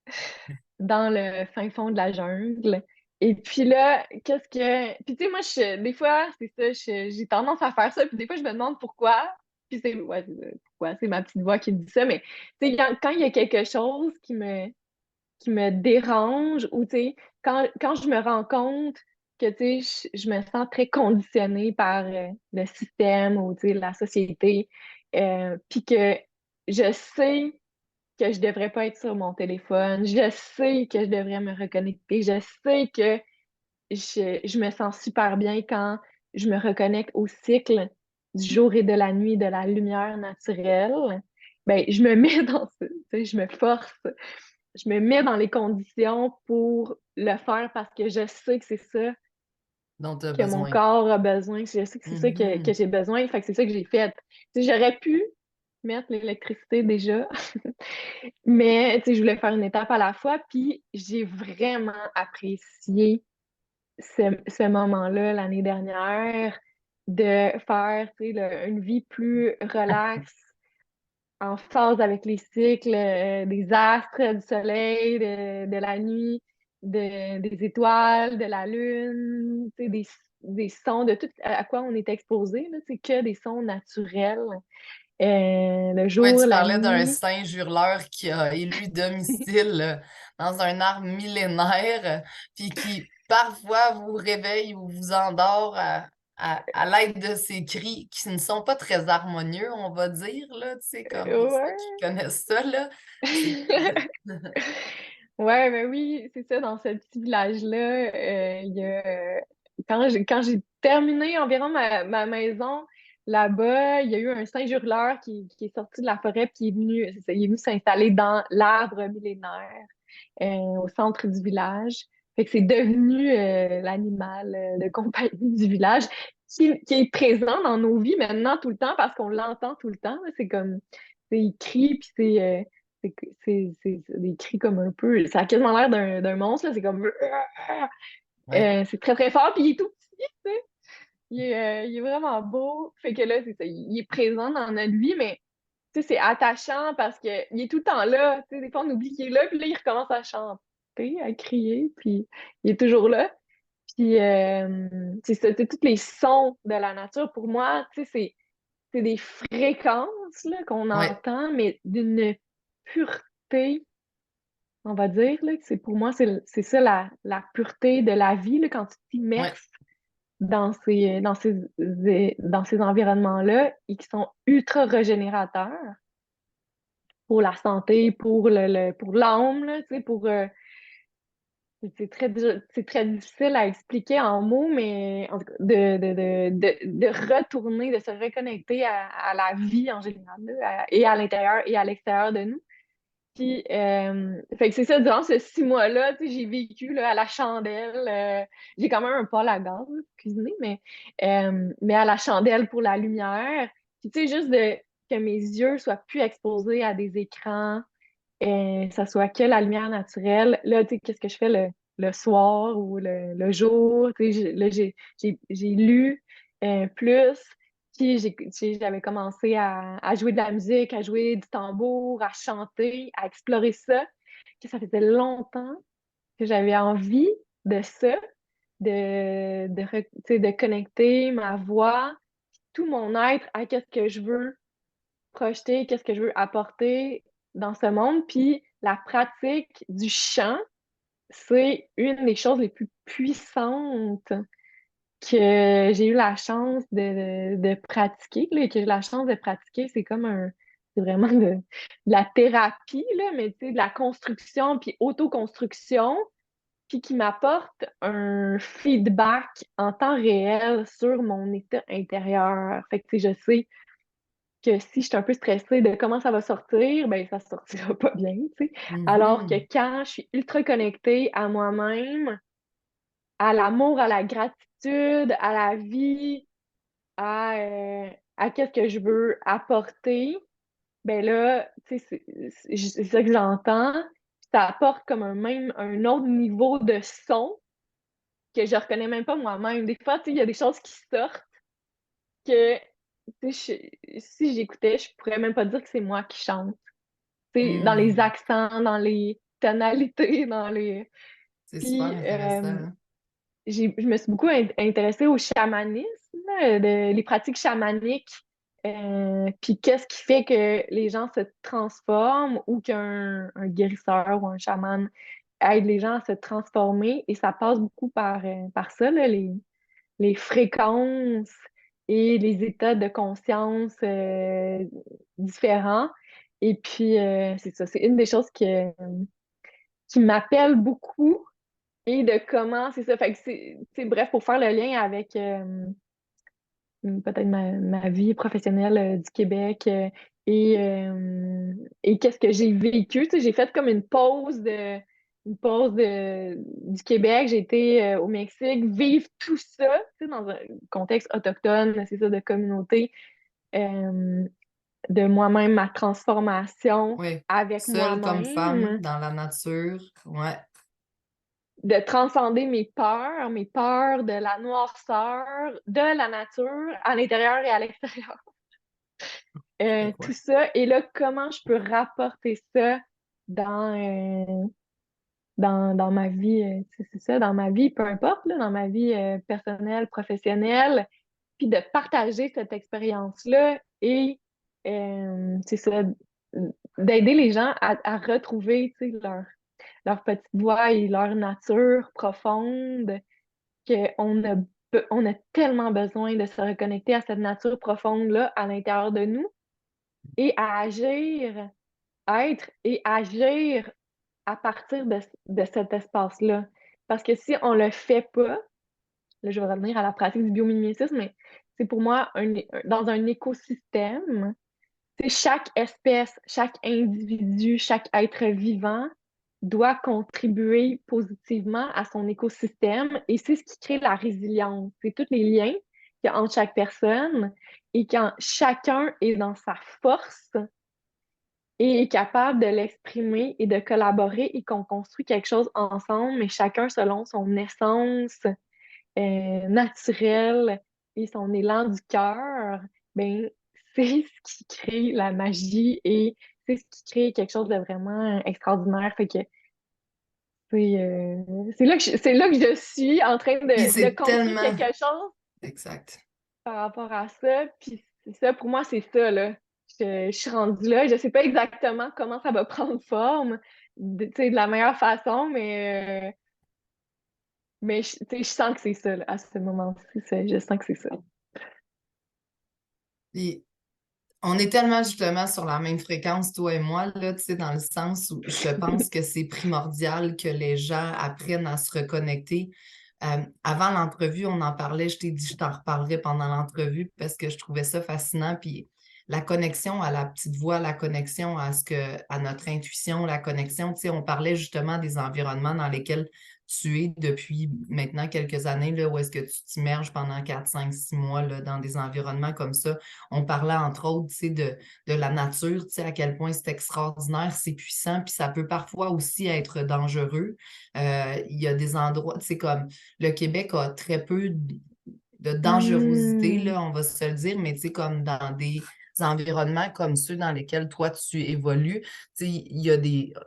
dans le fin fond de la jungle. Et puis là, qu'est-ce que. Puis tu sais, moi, des fois, c'est ça, j'ai tendance à faire ça. Puis des fois, je me demande pourquoi. Puis c'est ouais, ouais, c'est ma petite voix qui dit ça, mais tu sais, quand il y a quelque chose qui me dérange ou tu sais, quand je me rends compte que tu sais, je me sens très conditionnée par le système ou tu sais, la société, puis que je sais que je devrais pas être sur mon téléphone, je sais que je devrais me reconnecter, je sais que je me sens super bien quand je me reconnecte au cycle du jour et de la nuit, de la lumière naturelle. Ben, je me mets dans ce, tu sais, je me force, je me mets dans les conditions pour le faire parce que je sais que c'est ça dont tu as que mon besoin. corps a besoin, je sais que c'est ça que Mhm. j'ai besoin, fait que c'est ça que j'ai fait. Tu sais, j'aurais pu mettre l'électricité déjà, mais tu sais, je voulais faire une étape à la fois, puis j'ai vraiment apprécié ce moment-là l'année dernière de faire, tu sais, une vie plus relaxe, en phase avec les cycles des astres, du soleil, de la nuit, des étoiles, de la lune, tu sais, des sons, de tout à quoi on est exposé, là, c'est que des sons naturels. Le Ouais, jour, tu la parlais d'un nuit. singe hurleur qui a élu domicile dans un arbre millénaire, puis qui parfois vous réveille ou vous endort à l'aide de ses cris qui ne sont pas très harmonieux, on va dire, là, tu sais, comme pour ceux qui Ouais. connaissent ça, là. C'est... Ouais, ben oui, c'est ça, dans ce petit village-là, il y a, quand j'ai terminé environ ma maison, là-bas, il y a eu un singe hurleur qui est sorti de la forêt puis qui est venu, c'est ça, il est venu s'installer dans l'arbre millénaire au centre du village. Fait que c'est devenu l'animal de compagnie du village qui est présent dans nos vies maintenant tout le temps parce qu'on l'entend tout le temps. Là. C'est comme, il crie puis c'est des cris comme un peu. Ça a quasiment l'air d'un monstre, là. C'est comme. Ouais, C'est très très fort, puis il est tout petit, tu sais. Il est vraiment beau. Fait que là, c'est ça. Il est présent dans notre vie, mais tu sais, c'est attachant parce que il est tout le temps là. Tu sais, des fois, on oublie qu'il est là, puis là, il recommence à chanter, à crier, puis il est toujours là. Puis c'est ça, tu sais, tous les sons de la nature, pour moi, tu sais, c'est des fréquences là, qu'on ouais, entend, mais d'une pureté on va dire, là, que c'est pour moi, c'est ça la pureté de la vie, là, quand tu ouais, t'immerses dans ces environnements-là et qui sont ultra régénérateurs pour la santé, pour l'âme, là, tu sais, c'est très difficile à expliquer en mots, mais en tout cas, de retourner, de se reconnecter à la vie en général, là, et à l'intérieur et à l'extérieur de nous. Puis, fait que c'est ça, durant ces 6 mois-là, tu sais, j'ai vécu là, à la chandelle. J'ai quand même un poêle à gaz là, pour cuisiner, mais à la chandelle pour la lumière. Puis, tu sais, juste que mes yeux soient plus exposés à des écrans, ça soit que la lumière naturelle. Là, tu sais, qu'est-ce que je fais le soir ou le jour? Tu sais, là, j'ai lu plus. Puis j'avais commencé à jouer de la musique, à jouer du tambour, à chanter, à explorer ça. Que ça faisait longtemps que j'avais envie de ça, tu sais, de connecter ma voix, tout mon être à qu'est-ce que je veux projeter, qu'est-ce que je veux apporter dans ce monde. Puis la pratique du chant, c'est une des choses les plus puissantes que j'ai eu la chance de pratiquer, là, que j'ai la chance de pratiquer. C'est vraiment de la thérapie, là, mais tu sais, de la construction puis autoconstruction, puis qui m'apporte un feedback en temps réel sur mon état intérieur. Fait que, tu sais, je sais que si je suis un peu stressée de comment ça va sortir, ben ça sortira pas bien, tu sais. Alors que mhm, quand je suis ultra connectée à moi-même, à l'amour, à la gratitude, à la vie, à qu'est-ce que je veux apporter, ben là, tu sais, c'est ça que j'entends. Ça apporte comme un autre niveau de son que je reconnais même pas moi-même. Des fois, tu sais, il y a des choses qui sortent que tu sais, si j'écoutais, je pourrais même pas dire que c'est moi qui chante. Tu sais, dans les mhm. accents, dans les tonalités, dans les. C'est super Puis, intéressant, hein. je me suis beaucoup intéressée au chamanisme, les pratiques chamaniques Puis qu'est-ce qui fait que les gens se transforment ou qu'un guérisseur ou un chaman aide les gens à se transformer. Et ça passe beaucoup par ça, là, les fréquences et les états de conscience différents. Et puis, c'est ça, c'est une des choses qui m'appelle beaucoup et de comment, c'est ça. Fait que bref, pour faire le lien avec peut-être ma vie professionnelle du Québec et qu'est-ce que j'ai vécu. Tu sais, j'ai fait comme du Québec. J'ai été au Mexique, vivre tout ça, tu sais, dans un contexte autochtone, c'est ça, de communauté, euh, de moi-même, ma transformation Oui. avec Seule comme femme, moi-même, dans la nature. Ouais. de transcender mes peurs de la noirceur, de la nature, à l'intérieur et à l'extérieur. Fait que Tout ouais. ça. Et là, comment je peux rapporter ça dans, dans ma vie, c'est ça, dans ma vie, peu importe, là, dans ma vie personnelle, professionnelle, puis de partager cette expérience-là et c'est ça, d'aider les gens à retrouver, tu sais, leur petite voix et leur nature profonde, on a tellement besoin de se reconnecter à cette nature profonde-là à l'intérieur de nous et à agir, être et agir à partir de cet espace-là. Parce que si on le fait pas, là, je vais revenir à la pratique du biomimétisme, mais c'est pour moi, dans un écosystème, c'est chaque espèce, chaque individu, chaque être vivant doit contribuer positivement à son écosystème et c'est ce qui crée la résilience. C'est tous les liens qu'il y a entre chaque personne et quand chacun est dans sa force et est capable de l'exprimer et de collaborer et qu'on construit quelque chose ensemble, mais chacun selon son essence naturelle et son élan du cœur, ben, c'est ce qui crée la magie et c'est ce qui crée quelque chose de vraiment extraordinaire. Fait que c'est là que je suis en train Puis de c'est construire tellement. quelque chose Exact. par rapport à ça. Puis c'est ça, pour moi, c'est ça, là. Je suis rendue là. Je sais pas exactement comment ça va prendre forme, tu sais, de la meilleure façon, mais tu sais, je sens que c'est ça, là, à ce moment-ci. Je sens que c'est ça. Puis on est tellement justement sur la même fréquence, toi et moi, là, tu sais, dans le sens où je pense que c'est primordial que les gens apprennent à se reconnecter. Avant l'entrevue, on en parlait, je t'ai dit, je t'en reparlerai pendant l'entrevue parce que je trouvais ça fascinant. Puis la connexion à la petite voix, la connexion à notre intuition, la connexion, tu sais, on parlait justement des environnements dans lesquels tu es depuis maintenant quelques années, là, où est-ce que tu t'immerges pendant 4, 5, 6 mois là, dans des environnements comme ça. On parlait entre autres, tu sais, de la nature, tu sais, à quel point c'est extraordinaire, c'est puissant, puis ça peut parfois aussi être dangereux. Il y a des endroits, tu sais, comme le Québec a très peu de dangerosité, Hmm. là, on va se le dire, mais tu sais, comme dans des environnements comme ceux dans lesquels toi tu évolues, tu sais, il y a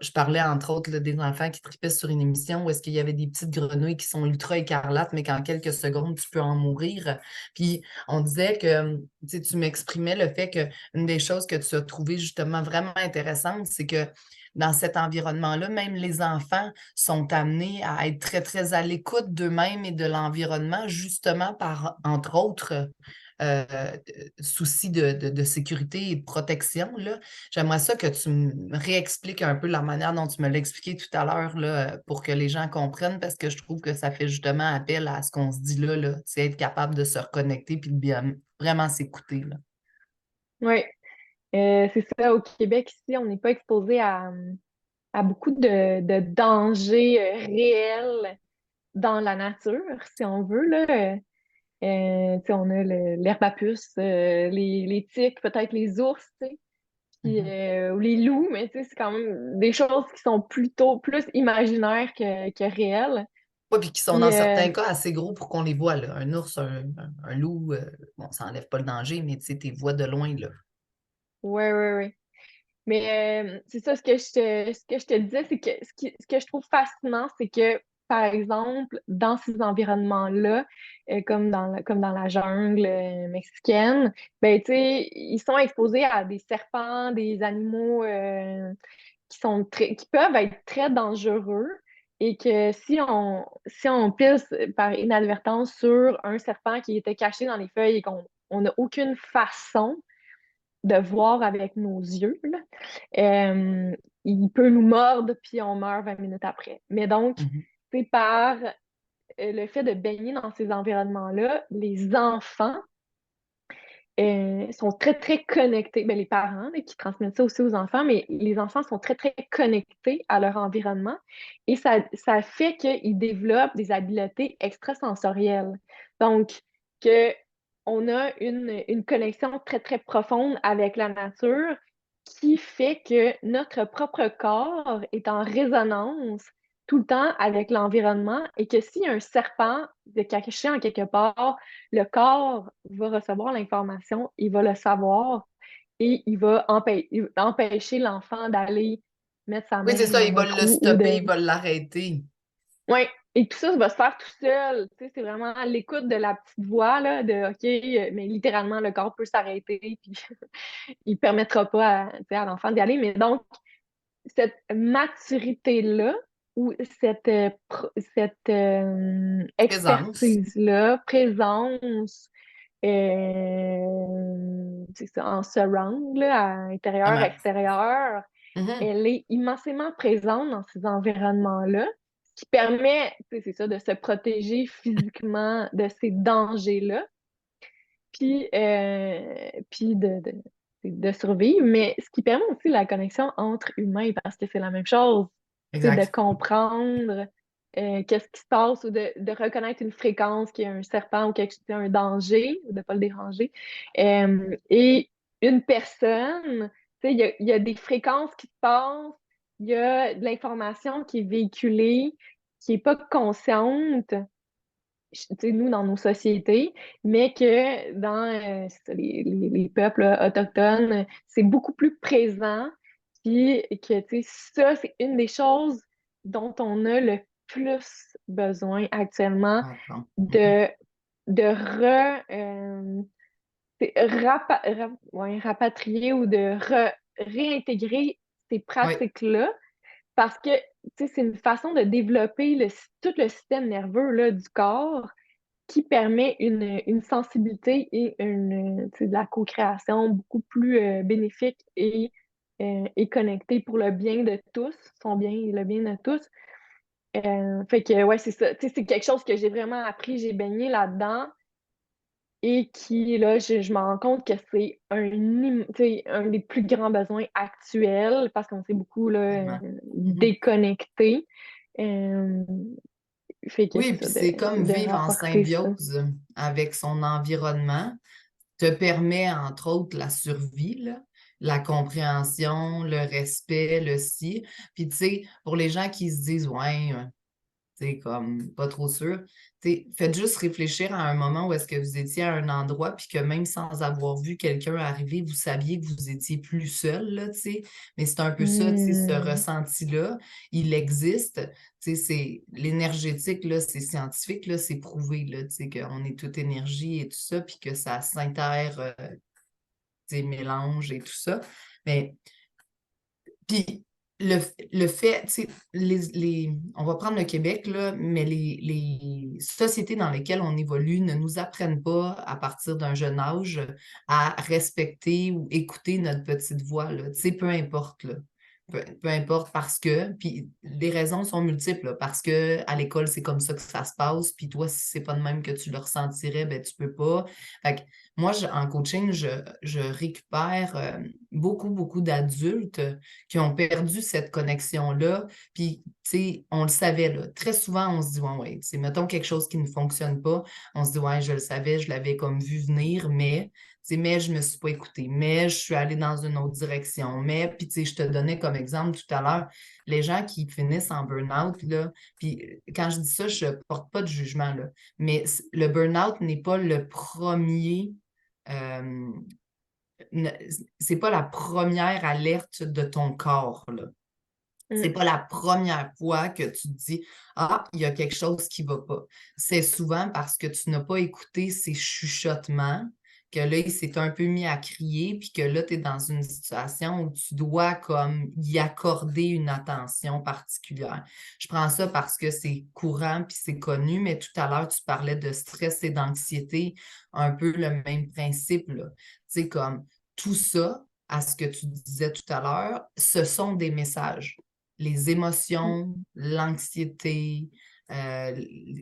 je parlais entre autres là, des enfants qui tripaient sur une émission où est-ce qu'il y avait des petites grenouilles qui sont ultra écarlates, mais qu'en quelques secondes, tu peux en mourir. Puis on disait que, tu sais, tu m'exprimais le fait que une des choses que tu as trouvé justement vraiment intéressante, c'est que dans cet environnement-là, même les enfants sont amenés à être très, très à l'écoute d'eux-mêmes et de l'environnement, justement par, entre autres, euh, soucis de sécurité et de protection, là. J'aimerais ça que tu me réexpliques un peu la manière dont tu me l'as expliqué tout à l'heure, là, pour que les gens comprennent, parce que je trouve que ça fait justement appel à ce qu'on se dit là, tu sais, être capable de se reconnecter puis de bien vraiment s'écouter, là. Oui, c'est ça. Au Québec, ici, on n'est pas exposé à beaucoup de dangers réels dans la nature, si on veut, là. Tu sais, on a l'herbe à puce, les tiques, peut-être les ours, tu sais, Mhm. ou les loups, mais tu sais, c'est quand même des choses qui sont plutôt plus imaginaires que réelles. Oui, puis qui sont Puis, dans certains cas assez gros pour qu'on les voit, là. Un ours, un loup, bon, ça n'enlève pas le danger, mais tu sais, t'es vois de loin, là. ouais, ouais, ouais. Mais c'est ça, ce que je te disais, c'est que ce que je trouve fascinant, c'est que par exemple, dans ces environnements-là, comme dans la jungle mexicaine, ben, tu sais, ils sont exposés à des serpents, des animaux qui peuvent être très dangereux et que si on pisse par inadvertance sur un serpent qui était caché dans les feuilles et qu'on n'a aucune façon de voir avec nos yeux, là, il peut nous mordre puis on meurt 20 minutes après. Mais donc, Mhm. c'est par le fait de baigner dans ces environnements-là, les enfants sont très, très connectés. Ben, les parents là, qui transmettent ça aussi aux enfants, mais les enfants sont très, très connectés à leur environnement et ça fait qu'ils développent des habiletés extrasensorielles. Donc, que on a une connexion très, très profonde avec la nature qui fait que notre propre corps est en résonance tout le temps avec l'environnement et que s'il y a un serpent de caché en quelque part, le corps va recevoir l'information, il va le savoir et il va empêcher l'enfant d'aller mettre sa Oui, c'est main ça, dans ils le veulent le trou ou stopper, de... ils veulent l'arrêter. Ouais. Et tout ça va se faire tout seul. Tu sais, c'est vraiment à l'écoute de la petite voix, là, de OK, mais littéralement, le corps peut s'arrêter, puis il permettra pas à, tu sais, à l'enfant d'y aller. Mais donc, cette maturité-là ou cette Présence. expertise-là, présence, c'est ça, en surround, là, à intérieur, Vraiment. extérieur, Mhm. elle est immensément présente dans ces environnements-là, ce qui permet, tu sais, c'est ça, de se protéger physiquement de ces dangers-là, puis de survivre, mais ce qui permet aussi la connexion entre humains parce que c'est la même chose, c'est de Exact. comprendre qu'est-ce qui se passe ou de reconnaître une fréquence qui est un serpent ou quelque chose, un danger, ou de ne pas le déranger. Et une personne, tu sais, il y a des fréquences qui se passent, il y a de l'information qui est véhiculée, qui n'est pas consciente nous, dans nos sociétés, mais que dans c'est ça, les peuples autochtones, c'est beaucoup plus présent. Puis que, tu sais, ça, c'est une des choses dont on a le plus besoin actuellement Attends. Mhm. de, de ouais, rapatrier ou réintégrer ces Oui, pratiques-là parce que, tu sais, c'est une façon de développer tout le système nerveux là, du corps qui permet une sensibilité et tu sais, de la co-création beaucoup plus bénéfique et connectée pour le bien de tous, son bien et le bien de tous. Fait que, ouais, c'est ça. Tu sais, c'est quelque chose que j'ai vraiment appris, j'ai baigné là-dedans et qui, là, je me rends compte que c'est tu sais, un des plus grands besoins actuels parce qu'on s'est beaucoup là, vraiment. Mhm. déconnecté. Euh, Fait que Oui, c'est puis ça, c'est comme de vivre en rapporter ça. symbiose avec son environnement te permet, entre autres, la survie, là, la compréhension, le respect, le si. Puis, tu sais, pour les gens qui se disent, ouais, c'est comme pas trop sûr. Faites juste réfléchir à un moment où est-ce que vous étiez à un endroit, puis que même sans avoir vu quelqu'un arriver, vous saviez que vous étiez plus seul, là, tu sais. Mais c'est un peu ça, tu sais, ce Hmm. ressenti-là, il existe. Tu sais, c'est l'énergétique, là, c'est scientifique, là, c'est prouvé, là, tu sais, qu'on est toute énergie et tout ça, puis que ça tu sais, mélange et tout ça. Mais puis le, le fait, tu sais, on va prendre le Québec, là, mais les sociétés dans lesquelles on évolue ne nous apprennent pas à partir d'un jeune âge à respecter ou écouter notre petite voix, là. Tu sais, peu importe, là. Peu importe parce que, puis les raisons sont multiples, là, parce que à l'école, c'est comme ça que ça se passe, puis toi, si c'est pas de même que tu le ressentirais, ben tu peux pas. Fait que moi, en coaching, je récupère beaucoup, beaucoup d'adultes qui ont perdu cette connexion-là. Puis, tu sais, on le savait, là. Très souvent, on se dit, ouais, ouais, tu sais, mettons quelque chose qui ne fonctionne pas, on se dit, ouais, je le savais, je l'avais comme vu venir, mais je ne me suis pas écoutée, mais je suis allée dans une autre direction, mais, puis, tu sais, je te donnais comme exemple tout à l'heure, les gens qui finissent en burn-out, là, puis quand je dis ça, je ne porte pas de jugement, là, mais le burn-out n'est pas le premier euh, c'est pas la première alerte de ton corps, là. C'est pas la première fois que tu te dis ah, il y a quelque chose qui va pas. C'est souvent parce que tu n'as pas écouté ces chuchotements, que là, il s'est un peu mis à crier, puis que là, tu es dans une situation où tu dois comme y accorder une attention particulière. Je prends ça parce que c'est courant puis c'est connu, mais tout à l'heure, tu parlais de stress et d'anxiété, un peu le même principe, là. Tu sais, comme tout ça, à ce que tu disais tout à l'heure, ce sont des messages. Les émotions, l'anxiété, euh,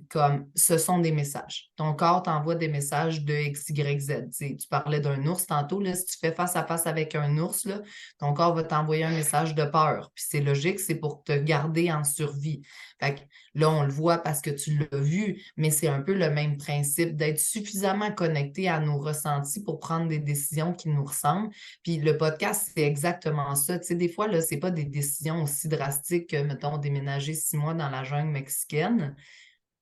comme ce sont des messages. Ton corps t'envoie des messages de X, Y, Z. Tu parlais d'un ours tantôt, là, si tu fais face à face avec un ours, là, ton corps va t'envoyer un message de peur. Puis c'est logique, c'est pour te garder en survie. Fait que là, on le voit parce que tu l'as vu, mais c'est un peu le même principe d'être suffisamment connecté à nos ressentis pour prendre des décisions qui nous ressemblent. Puis le podcast, c'est exactement ça. Tu sais, des fois, là, c'est pas des décisions aussi drastiques que, mettons, déménager 6 mois dans la jungle mexicaine.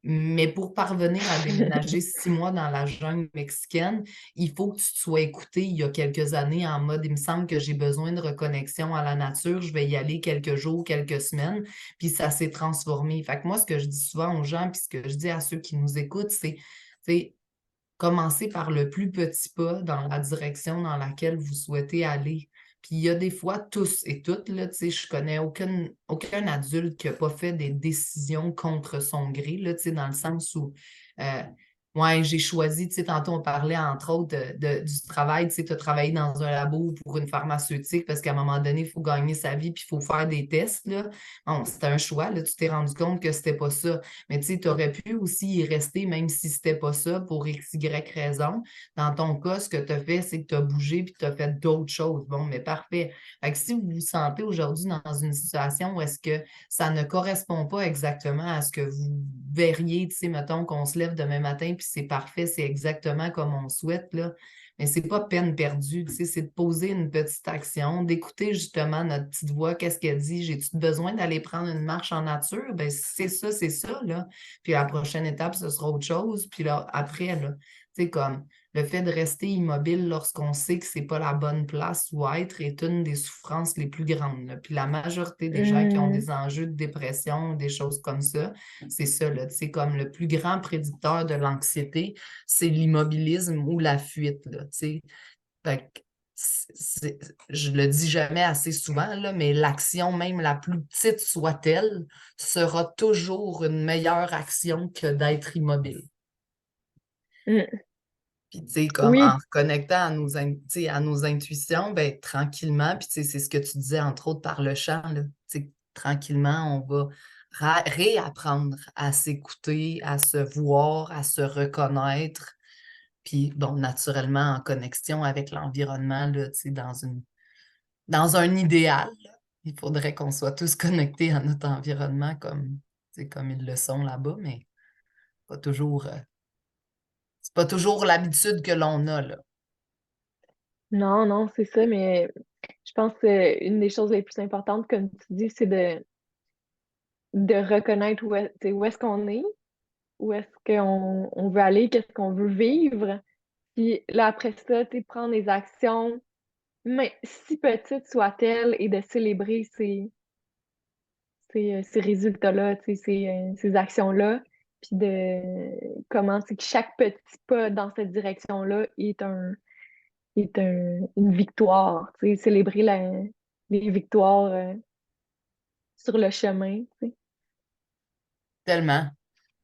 Mais pour parvenir à déménager 6 mois dans la jungle mexicaine, il faut que tu te sois écouté il y a quelques années en mode, il me semble que j'ai besoin de reconnexion à la nature, je vais y aller quelques jours, quelques semaines, puis ça s'est transformé. Fait que moi, ce que je dis souvent aux gens, puis ce que je dis à ceux qui nous écoutent, c'est commencer par le plus petit pas dans la direction dans laquelle vous souhaitez aller. Puis il y a des fois, tous et toutes, là, je connais aucun adulte qui n'a pas fait des décisions contre son gré, là, dans le sens où euh, ouais, j'ai choisi, tantôt on parlait entre autres du travail, tu as travaillé dans un labo pour une pharmaceutique parce qu'à un moment donné, il faut gagner sa vie puis il faut faire des tests, là. Bon, c'était un choix, là, tu t'es rendu compte que c'était pas ça. Mais tu aurais pu aussi y rester même si c'était pas ça pour X, Y raison. Dans ton cas, ce que tu as fait, c'est que tu as bougé puis tu as fait d'autres choses. Bon, mais parfait. Fait que si vous vous sentez aujourd'hui dans une situation où est-ce que ça ne correspond pas exactement à ce que vous verriez, mettons qu'on se lève demain matin puis c'est parfait, c'est exactement comme on souhaite, là. Mais c'est pas peine perdue, c'est de poser une petite action, d'écouter justement notre petite voix, qu'est-ce qu'elle dit, j'ai-tu besoin d'aller prendre une marche en nature? Ben c'est ça, là. Puis la prochaine étape, ce sera autre chose. Puis là, après, là, comme le fait de rester immobile lorsqu'on sait que c'est pas la bonne place où être est une des souffrances les plus grandes, là. Puis la majorité des gens qui ont des enjeux de dépression, des choses comme ça, c'est ça, là, comme le plus grand prédicteur de l'anxiété, c'est l'immobilisme ou la fuite, là, tu sais. Fait que je le dis jamais assez souvent, là, mais l'action, même la plus petite soit-elle, sera toujours une meilleure action que d'être immobile. Mm. Puis, tu sais, comme en Oui. se connectant à nos intuitions, ben, tranquillement, puis, tu sais, c'est ce que tu disais, entre autres, par le chant, là, tu sais, tranquillement, on va réapprendre à s'écouter, à se voir, à se reconnaître, puis, bon, naturellement, en connexion avec l'environnement, là, tu sais, dans un idéal, là, il faudrait qu'on soit tous connectés à notre environnement tu sais, comme ils le sont là-bas, mais pas toujours, c'est pas toujours l'habitude que l'on a, là. Non, non, c'est ça, mais je pense que une des choses les plus importantes, comme tu dis, c'est de reconnaître où est-ce qu'on est, où est-ce qu'on veut aller, qu'est-ce qu'on veut vivre. Puis là, après ça, prendre des actions, mais si petites soient-elles, et de célébrer ces résultats-là, ces actions-là, puis de comment c'est que chaque petit pas dans cette direction-là une victoire, célébrer les victoires sur le chemin, tu sais. Tellement,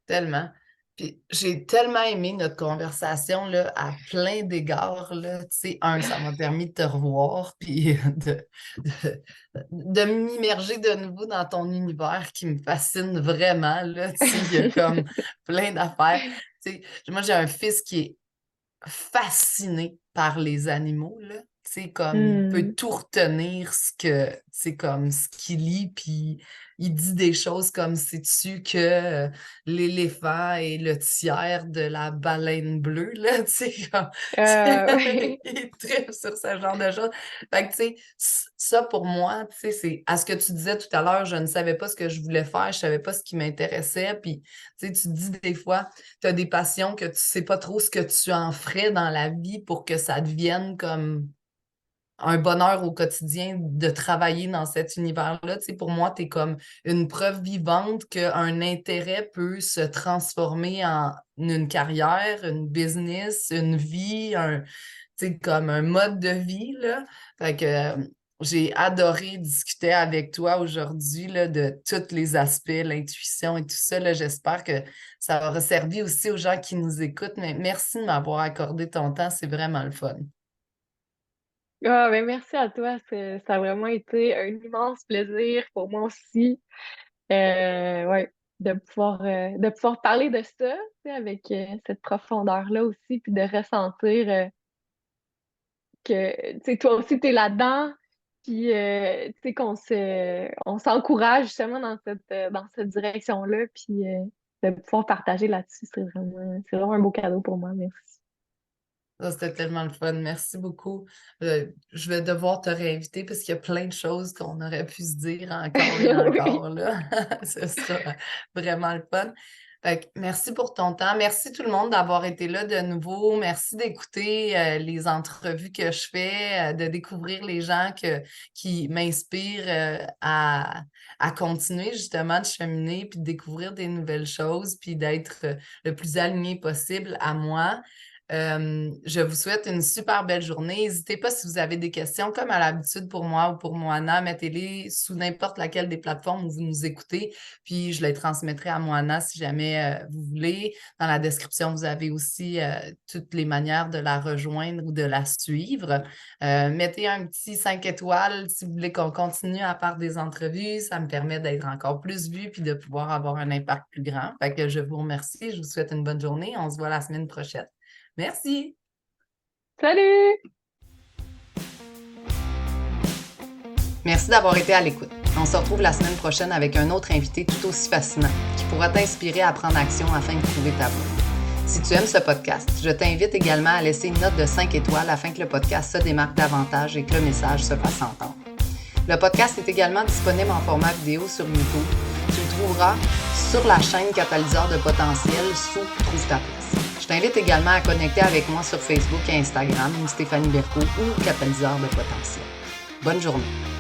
tellement. Puis j'ai tellement aimé notre conversation là, à plein d'égards. Là. Tu sais, ça m'a permis de te revoir, puis de m'immerger de nouveau dans ton univers qui me fascine vraiment. Là. Tu sais, il y a comme plein d'affaires. Tu sais, moi, j'ai un fils qui est fasciné par les animaux, là. Tu sais, comme il peut Hmm. tout retenir c'est comme ce qu'il lit, puis il dit des choses comme sais-tu que l'éléphant est le tiers de la baleine bleue, là, tu sais, comme, Ouais. il tripe sur ce genre de choses. Fait que, tu sais, ça pour moi, tu sais, c'est à ce que tu disais tout à l'heure, je ne savais pas ce que je voulais faire, je savais pas ce qui m'intéressait, puis, tu sais, tu dis des fois, tu as des passions que tu sais pas trop ce que tu en ferais dans la vie pour que ça devienne comme un bonheur au quotidien de travailler dans cet univers-là. Tu sais, pour moi, tu es comme une preuve vivante qu'un intérêt peut se transformer en une carrière, une business, une vie, tu sais, comme un mode de vie, là. Fait que j'ai adoré discuter avec toi aujourd'hui là, de tous les aspects, l'intuition et tout ça. Là. J'espère que ça aura servi aussi aux gens qui nous écoutent. Mais merci de m'avoir accordé ton temps, c'est vraiment le fun. Ah, ben merci à toi. Ça a vraiment été un immense plaisir pour moi aussi. Ouais, de pouvoir parler de ça, tu sais, avec cette profondeur-là aussi, puis de ressentir que, tu sais, toi aussi, tu es là-dedans, puis, tu sais, on s'encourage justement dans cette direction-là, puis de pouvoir partager là-dessus, c'est vraiment un beau cadeau pour moi. Merci. Ça, c'était tellement le fun. Merci beaucoup. Je vais devoir te réinviter parce qu'il y a plein de choses qu'on aurait pu se dire encore et Oui. encore, là. Ce sera vraiment le fun. Fait que merci pour ton temps. Merci tout le monde d'avoir été là de nouveau. Merci d'écouter les entrevues que je fais, de découvrir les gens qui m'inspirent à continuer justement de cheminer, puis de découvrir des nouvelles choses, puis d'être le plus aligné possible à moi. Je vous souhaite une super belle journée. N'hésitez pas si vous avez des questions, comme à l'habitude pour moi ou pour Moana, mettez-les sous n'importe laquelle des plateformes où vous nous écoutez, puis je les transmettrai à Moana si jamais vous voulez. Dans la description, vous avez aussi toutes les manières de la rejoindre ou de la suivre. Mettez un petit 5 étoiles si vous voulez qu'on continue à faire des entrevues. Ça me permet d'être encore plus vue puis de pouvoir avoir un impact plus grand. Fait que je vous remercie. Je vous souhaite une bonne journée. On se voit la semaine prochaine. Merci. Salut! Merci d'avoir été à l'écoute. On se retrouve la semaine prochaine avec un autre invité tout aussi fascinant qui pourra t'inspirer à prendre action afin de trouver ta voie. Si tu aimes ce podcast, je t'invite également à laisser une note de 5 étoiles afin que le podcast se démarque davantage et que le message se fasse entendre. Le podcast est également disponible en format vidéo sur YouTube. Tu le trouveras sur la chaîne Catalyseur de potentiel sous Trouve ta place. Je t'invite également à connecter avec moi sur Facebook et Instagram, Stéphanie Berco ou Catalyseur de potentiel. Bonne journée.